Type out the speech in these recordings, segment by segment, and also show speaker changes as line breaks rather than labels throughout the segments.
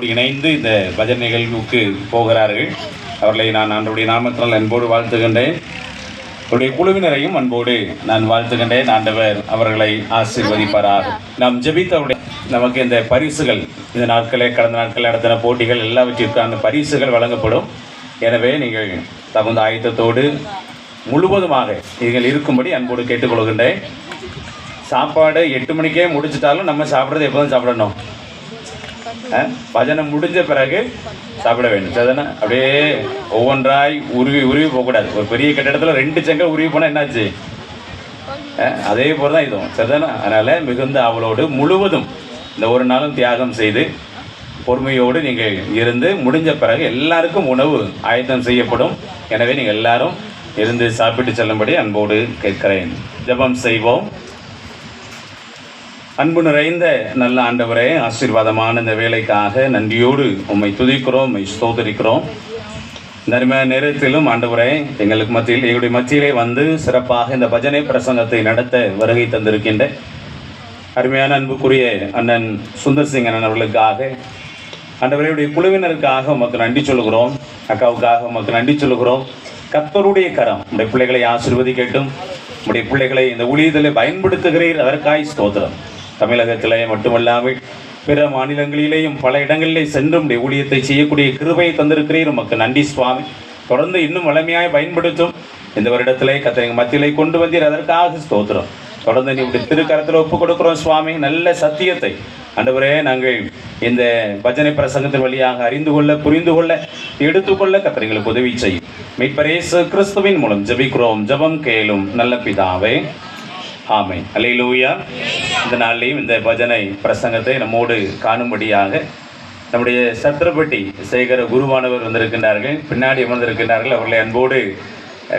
நம்மோடு இணைந்து இந்த பஜனை நிகழ்வுக்கு போகிறார்கள். அவர்களை நான் ஆண்டவருடைய நாமத்தினால் அன்போடு வாழ்த்துகின்றேன். அவருடைய குழுவினரையும் அன்போடு நான் வாழ்த்துகின்றேன். ஆண்டவர் அவர்களை ஆசீர்வதிப்பாராக. நாம் ஜெபித்தவருடைய நமக்கு இந்த பரிசுகள், இந்த நாட்களே கடந்த நாட்கள் நடத்தின போட்டிகள் எல்லாவற்றிற்கான பரிசுகள் வழங்கப்படும். எனவே நீங்கள் தகுந்த ஆயத்தத்தோடு முழுவதுமாக நீங்கள் இருக்கும்படி அன்போடு கேட்டுக்கொள்கின்றேன். சாப்பாடு 8 மணிக்கே முடிச்சிட்டாலும் நம்ம சாப்பிட்றது எப்போ தான் சாப்பிடணும்? பஜனை முடிஞ்ச பிறகு சாப்பிட வேண்டும். சரிதானே? அப்படியே ஒவ்வொன்றாய் உருவி போகக்கூடாது. ஒரு பெரிய கட்டிடத்தில் 2 செங்கல் உருவி போனால் என்னாச்சு? அதே போல் தான் இதுவும். சரிதானே? அதனால் மிகுந்த அவளோடு முழுவதும் இந்த ஒரு நாளும் தியாகம் செய்து பொறுமையோடு நீங்கள் இருந்து முடிஞ்ச பிறகு எல்லாருக்கும் உணவு ஆயத்தம் செய்யப்படும். எனவே நீங்கள் எல்லாரும் இருந்து சாப்பிட்டு செல்லும்படி அன்போடு கேட்கிறேன். ஜெபம் செய்வோம். அன்பு நிறைந்த நல்ல ஆண்டவரே, ஆசீர்வாதமான இந்த வேலைக்காக நன்றியோடு உம்மை துதிக்கிறோம், உம்மை ஸ்தோத்திரிக்கிறோம். இந்த அருமையான நேரத்திலும் ஆண்டவரே எங்களுடைய மத்தியிலே வந்து சிறப்பாக இந்த பஜனை பிரசங்கத்தை நடத்த வருகை தந்திருக்கின்ற அருமையான அன்புக்குரிய அண்ணன் சுந்தர் சிங் அண்ணன் அவர்களுக்காக, ஆண்டவரையுடைய குழுவினருக்காக உமக்கு நன்றி சொல்லுகிறோம். அக்காவுக்காக உமக்கு நன்றி சொல்லுகிறோம். கர்த்தருடைய கரம் உடைய பிள்ளைகளை ஆசீர்வதிக்கட்டும். உடைய பிள்ளைகளை இந்த ஊழியத்திலே பயன்படுத்துகிறீர், அதற்காய் ஸ்தோத்திரம். தமிழகத்திலே மட்டுமல்லாமல் பிற மாநிலங்களிலேயும் பல இடங்களிலே சென்று உடைய ஊழியத்தை செய்யக்கூடிய கிருபையை தந்திருக்கிறீர். உமக்கு நன்றி சுவாமி. தொடர்ந்து இன்னும் வலிமையாய் பயன்படுத்தும். இந்த வருடத்திலே கர்த்தர் எங்கள் மத்தியிலே கொண்டு வந்தீர், அதற்காக ஸ்தோத்திரம். தொடர்ந்து நீ உடைய திருக்கரத்தில் ஒப்புக் கொடுக்கிறோம் சுவாமி. நல்ல சத்தியத்தை ஆண்டவரே நாங்கள் இந்த பஜனை பிரசங்கத்தின் வழியாக அறிந்து கொள்ள, புரிந்து கொள்ள, எடுத்துக்கொள்ள கர்த்தர் எங்களுக்கு உதவி செய்யும். மீட்பர் இயேசு கிறிஸ்துவின் மூலம் ஜெபிக்கிறோம். ஜெபம் கேளும் நல்ல பிதாவே, ஆமென். அல்லேலூயா. இந்த நாளிலையும் இந்த பஜனை பிரசங்கத்தை நம்மோடு காணும்படியாக நம்முடைய சத்திரப்பட்டி சேகர குருவானவர் வந்திருக்கின்றார்கள், பின்னாடி அமர்ந்திருக்கின்றார்கள். அவர்களை அன்போடு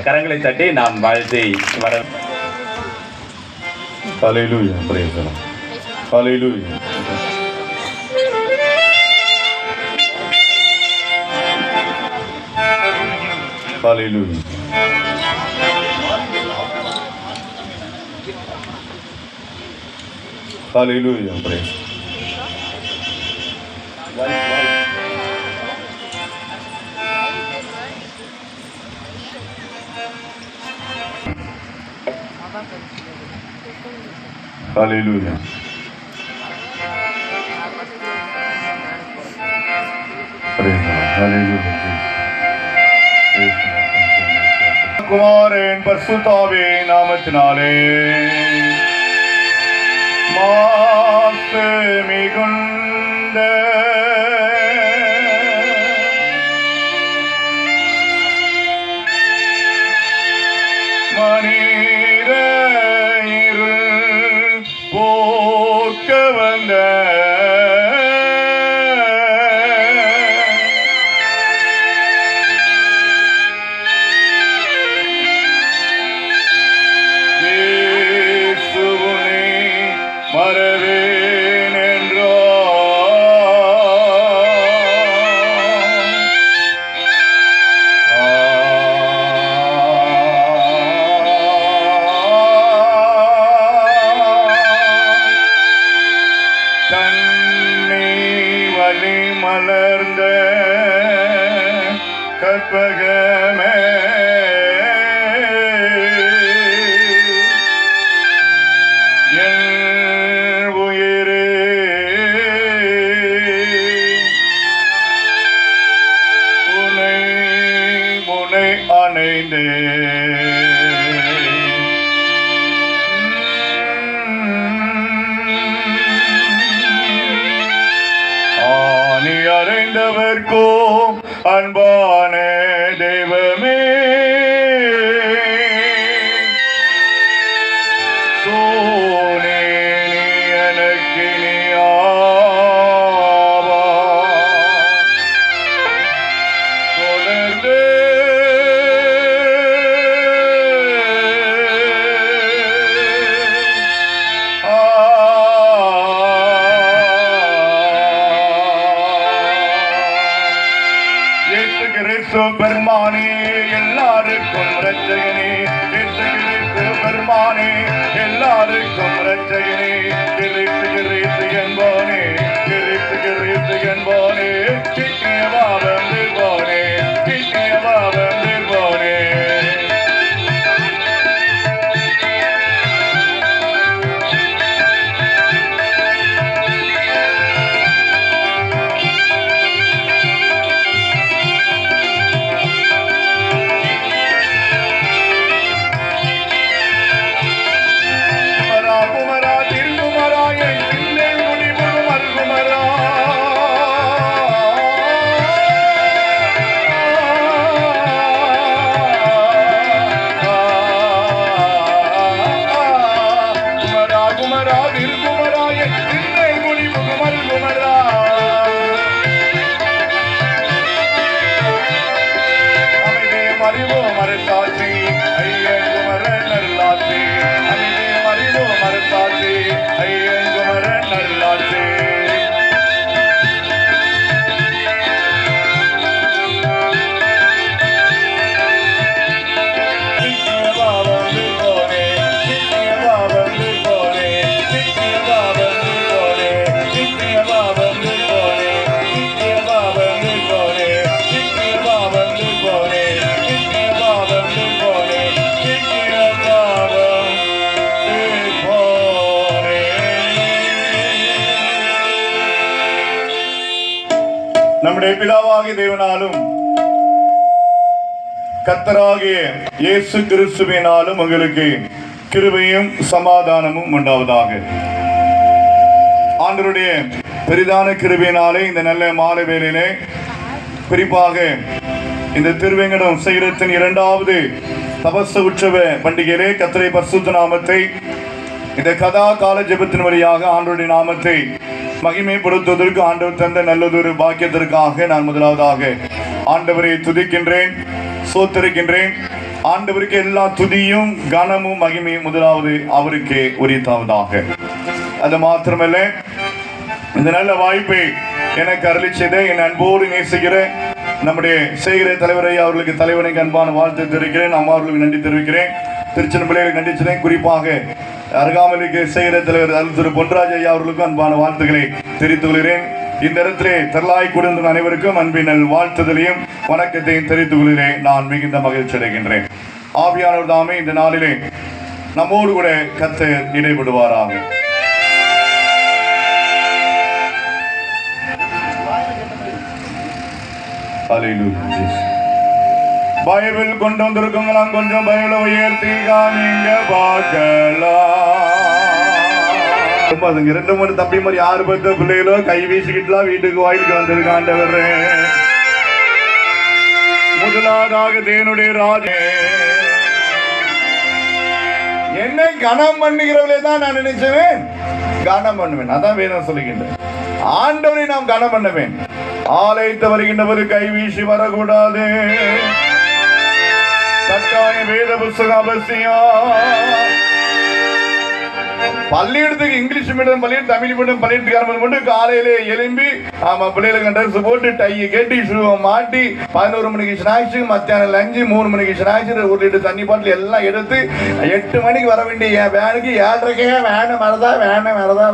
கரங்களை தட்டி நாம் வாழ்த்தி வர.
Hallelujah. Praise the Lord. Hallelujah. Hallelujah. Hallelujah, praise. Hallelujah. Praise God. Hallelujah. குமாரன் பரிசுத்தாவே நாமத்தினாலே மாசு மிகுந்த மனித இருள் போக்க வந்த மறவேன் என்றோ கண்ணி வலி மலர்ந்த கற்பகமே அணைந்தே ஆணி அறைந்தவர்க்கும் அன்பான தெய்வமே தோனே நீ எனக்கு நீயாவா தொடர்ந்து பெருமானே எல்லாருக்கும் ரட்சகனே, பெருமானே எல்லாருக்கும் ரட்சகனே, கிறிஸ்து என்போனே, கிறிஸ்து என்போனே. அறிவோம் அரசாட்சி ஐயங்குமரன் நல்லாட்சி அனைவரும் அறிவோம் அரசாட்சி ஐயங்குமரன் நல்லாட்சி நம்முடைய பிதாவாகிய தேவனாலும் கர்த்தராகிய இயேசு கிறிஸ்துவினாலும் உங்களுக்கு கிருபையும் சமாதானமும் உண்டாவதாக. ஆண்டவருடைய பெரிதான கிருபையினாலே இந்த நல்ல மாலை வேளையிலே குறிப்பாக இந்த திருவேங்கடம் சைரத்தின் 2வது தபச உற்சவ பண்டிகையிலே கர்த்தருடைய பரிசுத்த நாமத்தை இந்த கதா கால ஜெபத்தின் வழியாக ஆண்டவருடைய நாமத்தை மகிமைப்படுத்துவதற்கு ஆண்டவர் தந்த நல்லதொரு பாக்கியத்திற்காக நான் முதலாவதாக ஆண்டவரை துதிக்கின்றேன், சோத்தரிக்கின்றேன். ஆண்டவருக்கு எல்லா துதியும் கனமும் மகிமையும் முதலாவது அவருக்கு உரித்தாவதாக. அது மாத்திரமல்ல, இந்த நல்ல வாய்ப்பை எனக்கு அருளி செய்த என் அன்போடு நேசிக்கிற நம்முடைய செய்கிற தலைவரை அவர்களுக்கு தலைவனுக்கு அன்பான வாழ்த்து தெரிவிக்கிறேன். அம்மா அவர்களுக்கு நன்றி தெரிவிக்கிறேன். திருச்சின்னம்பிள்ளைகளுக்கு நன்றி செய்கிறேன். குறிப்பாக அருகாமலுக்கு செய்கிற தலைவர் திரு பொன்ராஜ் ஐயா அவர்களுக்கும் அன்பான வாழ்த்துக்களை தெரிவித்துக் கொள்கிறேன். இந்த இடத்திலே திரளாய் கொடுத்த அனைவருக்கும் அன்பினல் வாழ்த்துதலையும் வணக்கத்தையும் தெரிவித்துக் கொள்கிறேன். நான் மிகுந்த மகிழ்ச்சி அடைகின்றேன். ஆவியானவர் தாமே இந்த நாளிலே நம்மோடு கூட கர்த்தர் இடைபடுவாராக. பைபிள் கொண்டு வந்திருக்கோங்களாம், கொஞ்சம் பைபிளை உயர்த்தி காமிங்க பார்க்கலாம். அதுங்க 2-3 தம்பி மாதிரி 6 10 பிள்ளைகளோ கை வீசிக்கிட்டுலாம் வீட்டுக்கு வாயிலுக்கு வந்திருக்காண்டவர். முதலாவதாக தேவனுடைய ராஜே என்னை கனம் பண்ணுகிறவளே தான் நான் நினைச்சேன் கனம் பண்ணுவேன். அதான் வேதம் சொல்லுகின்றேன். ஆண்டவரை நாம் கனம் பண்ணுவேன். ஆலயத்தை வருகின்றவர் கை வீசி வரக்கூடாது. கட்டாய வேத புஸ்தகம் அவசியம். பள்ளியிடத்துக்கு இங்கிலீஷ் மீடியம் பள்ளியிடம், தமிழ் மீடியம் பள்ளியிடத்துக்காரங்க மட்டும் காலையிலே எழும்பி ஆமா பிள்ளைகளுக்கு ட்ரெஸ் போட்டு டை கட்டி மாட்டி 11 மணிக்கு ஸ்நாக்ஸு, மத்தியானம் லஞ்சு, 3 மணிக்கு ஸ்நாக்ஸு, 1 லிட்டர் தண்ணி பாட்டில் எல்லாம் எடுத்து 8 மணிக்கு வர வேண்டிய என் வேனுக்கு 7:30 வேனை வரதா.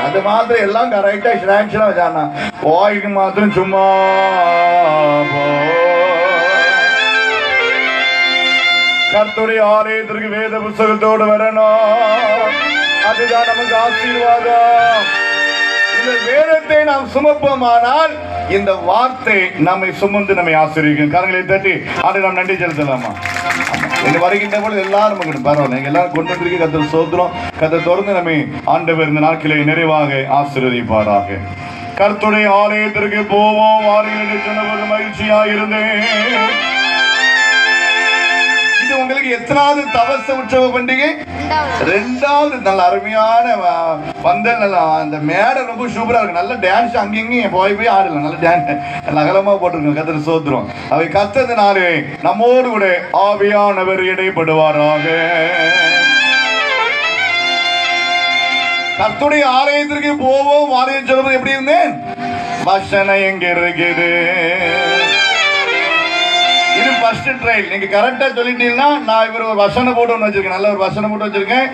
அது மாத்திரம் எல்லாம் கரெக்டாக ஸ்நாக்ஸ்லாம் வச்சானா வாய்க்கு மாத்திரம் சும்மா கர்த்தருடைய ஆலயத்திற்கு வேத புஸ்தகத்தோடு வரணும். அதுதான் நமக்கு ஆசீர்வாதம். இந்த வேதத்தை நாம் சுமப்போமானால் இந்த வார்த்தை நம்மை சுமந்து நம்மை ஆசீர்வதிக்கும். கரங்களை தட்டி அதை நாம் நன்றி செலுத்தலாமா? வருகின்ற பொழுது எல்லாரும் நமக்கு பரவாயில்ல, நீங்க எல்லாரும் கொண்டு வந்து கர்த்தர் சோத்திரம். கர்த்தர் தொடர்ந்து நம்மை ஆண்டவர் இந்த நாட்களை நிறைவாக ஆசீர்வதிப்பாராக. கர்த்தருடைய ஆலயத்திற்கு போவோம் வாருங்கள் என்று சொன்னபோது மகிழ்ச்சியாக இருந்தேன். இது உங்களுக்கு எத்தனாவது தபச உற்சவ பண்டிகை? 2வது. நல்ல அருமையான வந்த நல்ல அந்த மேடை ரொம்ப சூப்பரா இருக்கு. நல்ல டான்ஸ் அங்கேயும் போய் ஆடலாம். நல்ல டான்ஸ் நல்ல அகலமா போட்டிருக்கோம். கர்த்தர் சோத்திரம். அவை கர்த்தரினாலே நம்மோடு கூட ஆவியானவர் இடைப்படுவாராக. கர்த்தருடைய ஆலயத்திற்கு போவோம் வாருங்கள் சொல்லுவது எப்படி இருந்தேன்? வசனம் எங்க இருக்குது? இது ஃபர்ஸ்ட் ட்ரையல். நீங்க கரெக்டா சொல்லிட்டீங்கன்னா நான் இவர் ஒரு வசனம் போட்டு ஒன்று வச்சிருக்கேன். நல்ல ஒரு வசனம் போட்டு வச்சிருக்கேன்.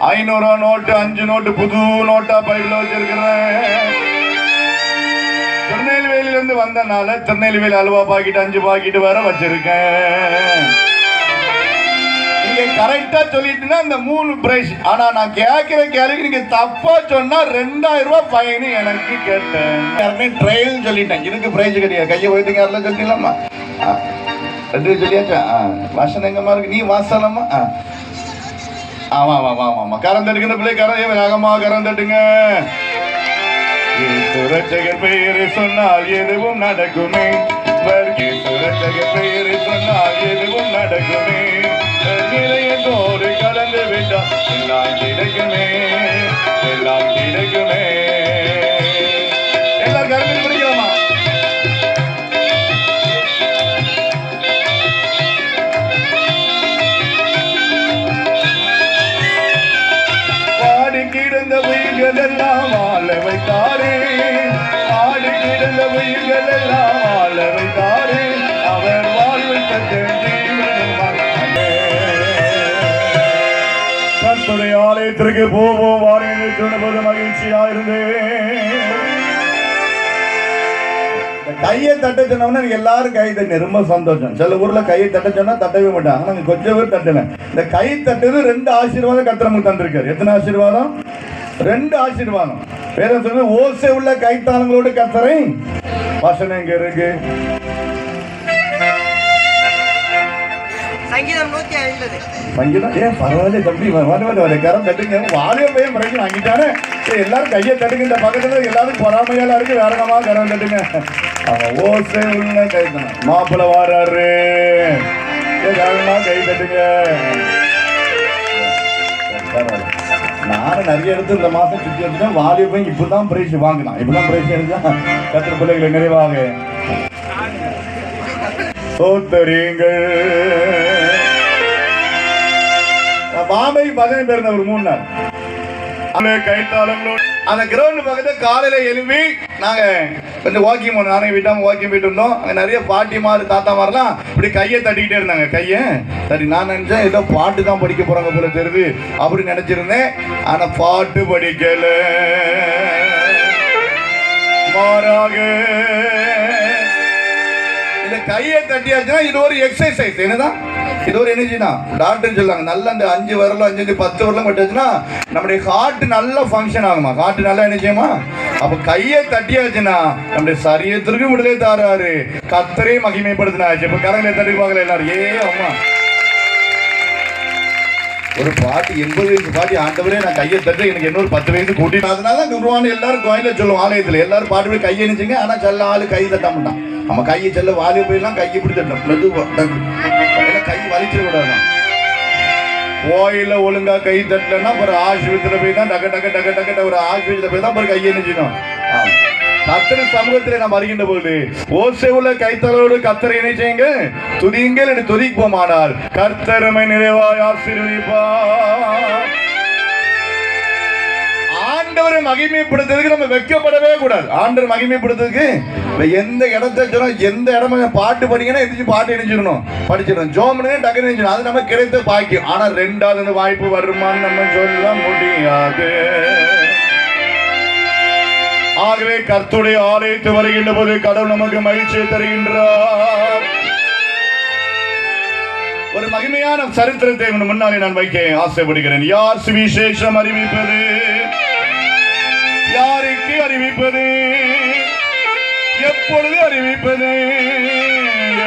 500 நோட்டு, 5 நோட்டு புது நோட்டா பைபிள் வச்சிருக்கிறேன். திருநெல்வேலியிலிருந்து வந்தனால திருநெல்வேலி அல்வா பாக்கெட் 5 பாக்கெட் வர வச்சிருக்கேன். நீங்க கரெக்டா சொல்லிட்டீங்கன்னா இந்த 3 பிரைஸ். ஆனா நான் கேட்கிற கேள்விக்கு நீங்க தப்பா சொன்னா 2000 ரூபாய் ஃபைன் எனக்கு கேட்டேன். ட்ரையல் சொல்லிட்டேன். இதுக்கு பிரைஸ் கிடையாது. கையை போயிட்டு யாரெல்லாம் சொல்லிடலாமா? சொல்லியாச்சா? வாசனை எங்கம்மா இருக்கு? நீ வாசனம்மா? ஆமா கரம் தட்டுக்கிற பிள்ளை கரம் வேகமா கரம் தட்டுங்க. சுரட்சகர் பெயரை சொன்னால் எதுவும் நடக்குமே. சுரட்சகர் பெயரை சொன்னால் எதுவும் நடக்குமே. நிலையத்தோடு கலந்து விட்டால் எல்லாம் கிடைக்குமே, எல்லாம் கிடைக்குமே. எல்லாரும் கருத்தில் பிடிக்கலாமா? ஆலயத்திற்கு போவோம் வாருங்கள் சொன்னபோது மகிழ்ச்சியா இருந்தேன். கையை தட்ட சொன்னோம்னா எல்லாரும் கை தட்டு ரொம்ப சந்தோஷம். சில ஊர்ல கையை தட்ட சொன்னா தட்டவே மாட்டாங்க. நாங்க கொஞ்சம் பேர் தட்டுவேன். இந்த கை தட்டுது 2 ஆசீர்வாதம் கர்த்தர் நமக்கு தந்திருக்காரு. எத்தனை ஆசீர்வாதம்? 2 ஆசீர்வாதம். வேதம் சொல்லுது ஓசை உள்ள கைத்தாளங்களோடு கர்த்தரை வசனம் எங்க இருக்கு? சங்கீதம் ஏன் பரவாயில்ல தம்பி வர கரம் தட்டுங்க வாழை போய் முறைக்கு வாங்கிட்டானே. எல்லாரும் கையை தட்டுங்க. இந்த பக்கத்துல எல்லாரும் பொறாமையால இருக்கு. வேறமா கரம் தட்டுங்க. அவன் ஓசை உள்ள கைத்தான மாப்பிள்ள வாராரு. வேகமா கை தட்டுங்க. நானும் நிறைய இடத்துல இந்த மாசம் சுற்றி வச்சுட்டேன். வாலிய போய் இப்பதான் பிரைஸ் வாங்கினான். இப்பதான் பிரைஸ் எடுத்தா கத்திர பிள்ளைகளை நிறைவாக சோத்தரீங்கள். பாம்பை 15 பேர் ஒரு 3 நாள் கைத்தாளங்களோடு அந்த கிரவுண்ட் பக்கத்துல காலையில எழுப்பி நாங்க கொஞ்சம் வாக்கிங் போனோம். நானே வீட்டாம வாக்கிங் போயிட்டு இருந்தோம். அங்க நிறைய பாட்டிமாரு தாத்தாமாரெல்லாம் இப்படி கையை தட்டிக்கிட்டே இருந்தாங்க. கையை தட்டி நான் நினைச்சேன் ஏதோ பாட்டு தான் படிக்க போறாங்க போல தெரியுது அப்படின்னு நினைச்சிருந்தேன். ஆனா பாட்டு படிக்கல, மாறாக இந்த கையை தட்டியாச்சுன்னா இது ஒரு எக்ஸசைஸ். என்னதான் இது ஒரு எனர்ஜினா டாக்டர் சொல்லுவாங்க. நல்லா இந்த 5 வரலாம் 5 10 வரலாம் கட்டாச்சுன்னா நம்முடைய ஹார்ட் நல்லா ஃபங்க்ஷன் ஆகுமா? ஹார்ட் நல்லா என்ன செய்யுமா? அப்ப கையை தட்டியாச்சுன்னா நம்முடைய சரீரத்திற்கு விடுதலை தாராரு. கர்த்தரை மகிமைப்படுத்தினாச்சு. இப்ப கரங்களை தட்டி பார்க்கல எல்லாரும். ஏ அம்மா ஒரு பாட்டு 80 வயசு பாட்டி ஆண்டவரே நான் கையை தட்டு எனக்கு இன்னொரு 10 வயசு கூட்டிட்டு அதனால குருவான எல்லாரும் கோயில சொல்லுவோம். ஆலயத்துல எல்லாரும் பாட்டு போய் கையை நினைச்சுங்க. ஆனா செல்ல ஆளு கை தட்ட மாட்டான். நம்ம கையை செல்ல வாலி போயெல்லாம் கையை இப்படி தட்டணும். மெதுவா கை வலிச்சிட கூடாதான். கோயில ஒழுங்கா கை தட்டலன்னா ஒரு ஆஸ்பத்திரியில போய் தான் டக்க டக்க டக்க டக்க ஒரு ஆஸ்பத்திரியில போய் தான் ஒரு கையை நினைச்சணும். கர்த்தர் சமூகத்தில் நாம் அறிகின்ற பொழுது ஓசை உள்ள கைத்தலோடு கர்த்தரை இணைச்சீங்க துதியுங்கள் என்று துதிப்போமானால் கர்த்தருமை நிறைவாய் ஆசீர்வதிப்பார். ஆண்டவரை மகிமைப்படுத்துறதுக்கு நம்ம வெட்கப்படவே கூடாது. ஆண்டவர் மகிமைப்படுத்துறதுக்கு எந்த இடத்த சொன்னோம் எந்த இடம் பாட்டு படிக்கணும் எதிர்த்து பாட்டு இணைச்சிடணும் படிச்சிடணும். ஜோமனே டக்கு நினைச்சிடணும். அது நம்ம கிடைத்த பாக்கியம். ஆனா 2வது வாய்ப்பு வருமானு நம்ம சொல்ல முடியாது. ஆகவே கர்த்தருடைய ஆலயத்து வருகின்ற போது கடவுள் நமக்கு மகிழ்ச்சியை தருகின்றார். ஒரு மகிமையான சரித்திரத்தை முன்னாலே நான் வைக்க ஆசைப்படுகிறேன். யார் சுவிசேஷம் அறிவிப்பது? யாருக்கு அறிவிப்பது? எப்பொழுது அறிவிப்பது?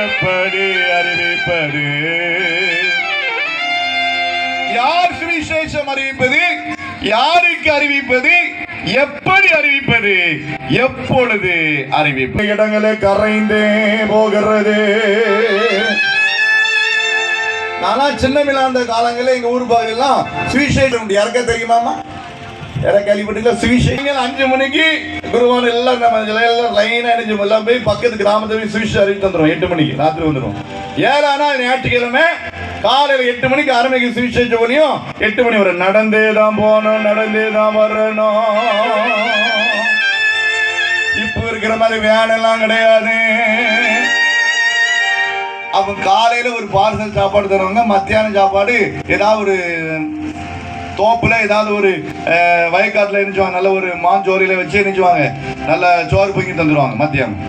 எப்படி அறிவிப்பது? யார் சுவிசேஷம் அறிவிப்பது? யாருக்கு அறிவிப்பது? எப்படி அறிவிப்பது? எப்பொழுது அறிவிப்பது? இடங்களே கரைந்தே போகிறது. நானா சின்ன மிலாந்த காலங்களில் எங்க ஊர் பகுதியெல்லாம் சுவிசேஷம் யாருக்கா தெரியுமாமா? யாரும் கேள்விப்பட்டீங்களா? சுவிசேஷங்கள் 5 மணிக்கு குருவான எல்லாம் நம்ம எல்லாம் லைனா அணிஞ்சு எல்லாம் போய் பக்கத்து கிராமத்தை போய் சுவிசேஷம் அறிவித்து வந்துடும். 8 மணிக்கு ராத்திரி வந்துடும். 7 ஆனா ஞாயிற்றுக்கிழமை காலையில் 8 மணிக்கு ஆரம்பிக்கும் சுவிசேஷ ஒலியும் 8 மணி வரை நடந்தே தான் போகணும், நடந்தே தான் வரணும். இப்போ இருக்கிற மாதிரி வேன் எல்லாம் கிடையாது. அவங்க காலையில ஒரு பார்சல் சாப்பாடு தருவாங்க. மத்தியானம் சாப்பாடு ஏதாவது ஒரு தோப்புல ஏதாவது ஒரு வயக்காட்டில் இருந்துச்சுவாங்க. நல்ல ஒரு மாஞ்சோரியில வச்சு இருந்துச்சுவாங்க. நல்ல சோறு பொங்கி தந்துடுவாங்க மத்தியானம்.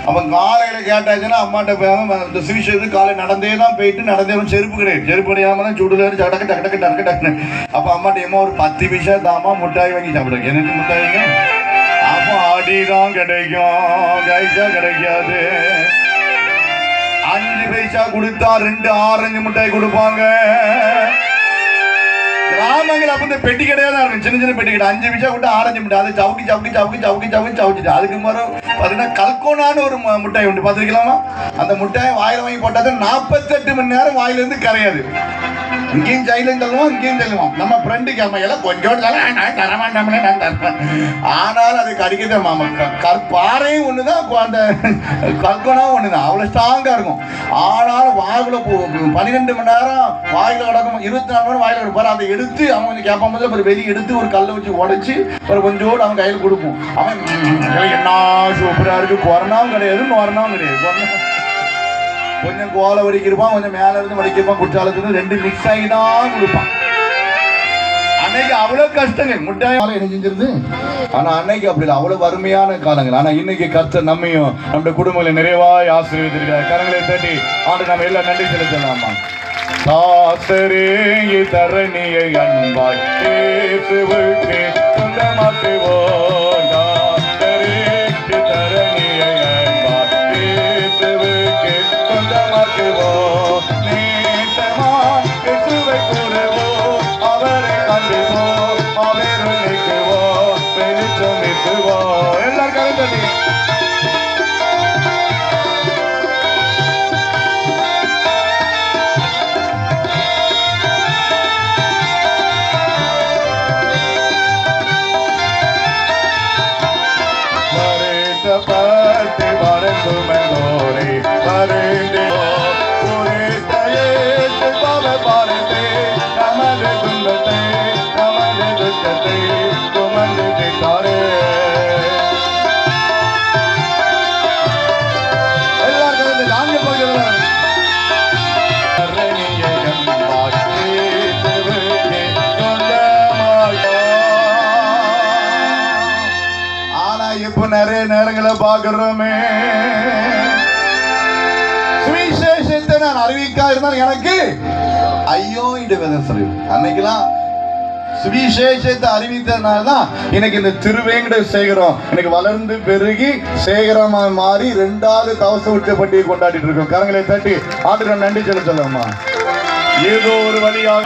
அவன் காலையில கேட்டாச்சுன்னா அம்மாட்ட போய் இந்த சுவிசேஷத்துக்கு காலை நடந்தே தான் போயிட்டு நடந்தே செருப்பு கிடையாது. செருப்பு கிடையாம தான் சுடுல டக்கு டக்கு டக்கு டக்கு டக்குன்னு. அப்போ அம்மாட்ட ஏமா ஒரு 10 பைசா தாமா மிட்டாய் வாங்கி சாப்பிடுங்க. எனக்கு மிட்டாய்ங்க அப்போ அடிதான் கிடைக்கும், கைசா கிடைக்காது. 5 பைசா கொடுத்தா 2 ஆரஞ்சு மிட்டாய் கொடுப்பாங்க. கிராமங்கள் அப்ப இந்த பெட்டி கிடையாது. சின்ன சின்ன பெட்டி கிடையாது. 5 பைசா கொடுத்து ஆரஞ்சு மிட்டாய். அதை சவுக்கி சவுக்கி சவுக்கி சவுக்கி சவுக்கி சவுச்சிட்டு அதுக்கு மரம் பார்த்தீங்கன்னா கல்கோனான்னு ஒரு மிட்டாய் உண்டு. பார்த்துருக்கலாமா? அந்த மிட்டாய் வாயில வாங்கி போட்டாதான் 48 மணி நேரம் வாயிலிருந்து கரையாது. இங்கேயும் ஜெயிலும் தள்ளுவோம், இங்கேயும் தள்ளுவோம். நம்ம ஃப்ரெண்டுக்கு அம்மா எல்லாம் கொஞ்சோடு தரமாட்டாமலே நான் தரேன். ஆனாலும் அது கடிக்கிட்ட மாமா பாறையும் ஒண்ணுதான், அந்த கல்கோனாவும் ஒண்ணுதான். அவ்வளவு ஸ்ட்ராங்கா இருக்கும். ஆனாலும் வாயில 12 மணி நேரம் வாயில கிடக்கும். 24 மணி நேரம் வாயில கிடப்பாரு. அதை எடுத்து அவன் கொஞ்சம் கேட்பான் போது ஒரு வெளியே எடுத்து ஒரு கல்லை வச்சு உடைச்சு ஒரு கொஞ்சோடு அவன் கையில் கொடுப்போம். அவன் என்ன சூப்பரா இருக்கு. கொரோனாவும் கிடையாது, நொரணாவும் கிடையாது. கொஞ்சம் கோலை வடிக்கிருப்பான், கொஞ்சம் மேல இருந்து வடிக்கிருப்பான். குற்றாலத்துல 2 மிக்ஸ் ஆகி தான் கொடுப்பான். ஆனா அன்னைக்கு அவ்வளவு கஷ்டங்கள் முட்டாயால என்ன செஞ்சிருது. ஆனா அன்னைக்கு அப்படி இல்லை, அவ்வளவு வறுமையான காலங்கள். ஆனா இன்னைக்கு கர்த்தர் நம்மையும் நம்முடைய குடும்பங்களை நிறைவாய் ஆசீர்வதித்திருக்கிறார். கரங்களை தட்டி ஆண்டு நம்ம எல்லாம் நன்றி செலுத்தலாமா? தாசரே தரணியை அன்பாய் இயேசுவுக்கு சொந்தமாக்குவோம். தாசரே தரணியை அன்பாய் இயேசுவுக்கு சொந்தமாக்குவோம். நேசமாய் இயேசுவை கூறுவோம், அவரை கண்டுவோம், அவரை நிற்குவோம், வெளிச்சமிக்குவோம். எல்லாரும் கலந்து பட்டு வரசுமோரே பரந்தே புரிதையே பவ பாரதே நமது துன்பத்தை நமது துக்கத்தை சுமந்து திட்டாரே. எல்லாரும் நான்கு பகுதிகள் இப்ப நிறைய நேரங்களை பாக்குறோமே. சுவிசேஷத்தை நான் அறிவிக்கா இருந்தால் எனக்கு ஐயோ இந்த வேதம் சொல்லி அன்னைக்கெல்லாம் சுவிசேஷத்தை அறிவித்ததுனாலதான் இன்னைக்கு இந்த திருவேங்கட சேகரம் எனக்கு வளர்ந்து பெருகி சேகரமா மாறி 2வது தவச உச்ச பண்டிகை கொண்டாடிட்டு இருக்கோம். கரங்களை தட்டி ஆண்டுக்கு நன்றி செலுத்தலாமா? ஏதோ ஒரு வழியாக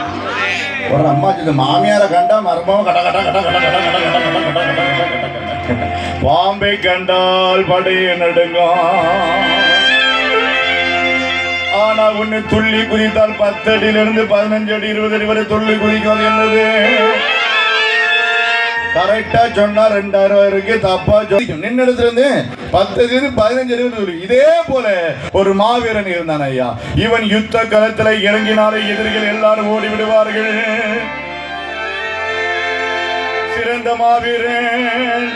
ஒரு அம்மா இந்த மாமியாரை கண்டா மர்மம் கட கட கட கட கட கட கட கட கட பாம்பை கண்டால் படைய நடுங்கும். ஆனா ஒண்ணு துள்ளி குதித்தால் 10 அடியிலிருந்து 15 அடி 20 அடி வரை துள்ளி குதிக்கும். என்னது கரெக்டா சொன்னா 2000 இருக்கு, தப்பா நின்ன இடத்துல இருந்து 10 அடி 15 அடி. இதே போல ஒரு மாவீரன் இருந்தான் ஐயா. இவன் யுத்த களத்துல இறங்கினாலே எதிரிகள் எல்லாரும் ஓடி விடுவார்கள். சிறந்த மாவீரன்,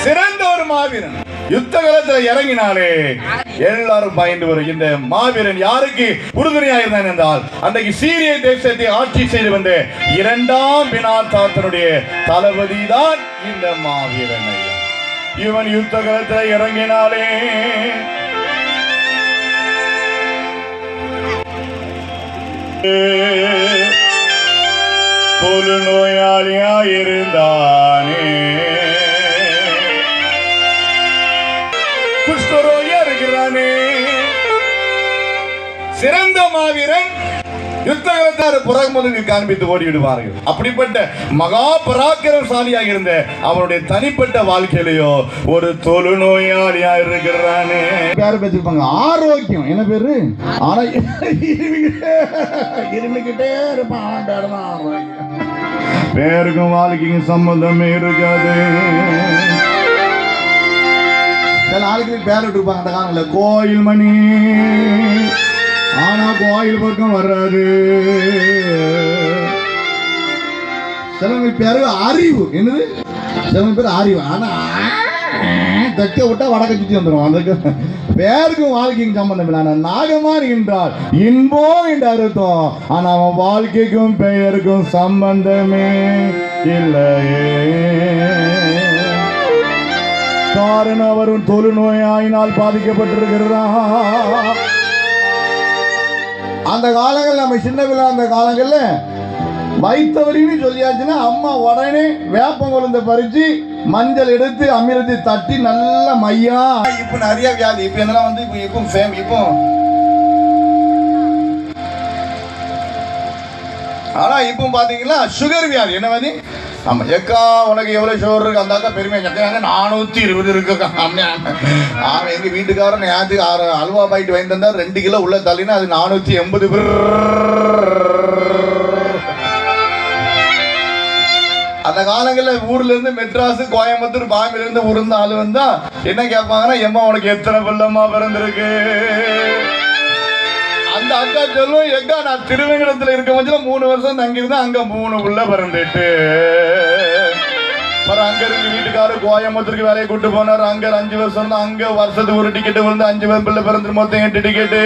சிறந்த ஒரு மாவீரன் யுத்த களத்தில் இறங்கினாலே எல்லாரும் பயந்து வரும். இந்த மாவீரன் யாருக்கு உறுதுணையாக இருந்தான் என்றால் அன்றைக்கு சீரிய தேசத்தை ஆட்சி செய்து வந்த 2ஆம் பினாதாத்தனுடைய தளபதி தான் இந்த மாவீரன். இவன் யுத்த களத்தில் இறங்கினாலே தொழு நோயாளியா இருந்தானே, குஷ்டரோகியா இருக்கிறானே. சிறந்த மாவீரன் யுத்தகலத்தார் புறமுதுகு காண்பித்து ஓடி விடுவார்கள். அப்படிப்பட்ட மகா பராக்கிரமசாலியாக இருந்த அவருடைய தனிப்பட்ட வாழ்க்கையிலேயோ ஒரு தொழுநோயாளியா இருக்கிறானே. பேரு பேசிருப்பாங்க ஆரோக்கியம். என்ன பேரு? ஆனா இருமிக்கிட்டே இருப்பான். பேருக்கும் வாழ்க்கைக்கும் சம்பந்தமே இருக்காது. சில ஆளுக்கு பேர் விட்டுருப்பாங்க அந்த காலங்களில் கோயில் மணி. ஆனா கோயில் பக்கம் வர்றாது. சில பேரு அறிவு. என்னது? சில பேர் அறிவு. ஆனா தக்க விட்டா வடக்க சுற்றி வந்துடும். அதுக்கு பேருக்கும் வாழ்க்கைக்கும் சம்பந்தம் இல்லை. ஆனா நாகமான் என்றால் இன்பம் என்று அர்த்தம். ஆனா அவன் வாழ்க்கைக்கும் பெயருக்கும் சம்பந்தமே இல்லையே. காரணம் அவரும் தொழுநோயாயினால் பாதிக்கப்பட்டிருக்கிறார். அந்த காலங்கள் நம்ம சின்ன பிள்ளை அந்த காலங்கள்ல வைத்தவரின்னு சொல்லியாச்சுன்னா அம்மா உடனே வேப்பம் கொழுந்த பறிச்சு மஞ்சள் எடுத்து அமிர்தத்தை தட்டி நல்ல மையா. இப்ப நிறைய வியாதி இப்ப இதெல்லாம் வந்து இப்போ ஆனா இப்போ பாத்தீங்கன்னா சுகர் வியாதி. என்ன வியாதி? ஆமா எக்கா உனக்கு எவ்வளவு சுகர் இருக்கு? அந்த அக்கா பெருமையா 420 இருக்கு. ஆமா எங்க வீட்டுக்காரன் நேற்று அல்வா பாயிட்டு வாங்கி தந்தா 2 கிலோ உள்ள தள்ளினா அது 480. அந்த காலங்களில் ஊர்ல இருந்து மெட்ராஸ் கோயம்புத்தூர் பாம்பேல இருந்து ஊர்ந்த ஆளு வந்தா என்ன கேட்பாங்கன்னா எம்மா உனக்கு எத்தனை பிள்ளைமா பிறந்திருக்கு? அந்த அக்கா சொல்லும் எக்கா நான் திருவேங்கடத்துல இருக்க மத்தியில் 3 வருஷம் தங்கியிருந்தேன், அங்க 3 புள்ள பிறந்துட்டு. அப்புறம் அங்க இருந்து வீட்டுக்காரர் கோயம்புத்தூருக்கு வேலையை கூட்டு போனார். அங்க 5 வருஷம் தான். அங்க வருஷத்துக்கு ஒரு டிக்கெட்டு விழுந்து 5 பிள்ளை பிறந்து மொத்தம் 8 டிக்கெட்டு.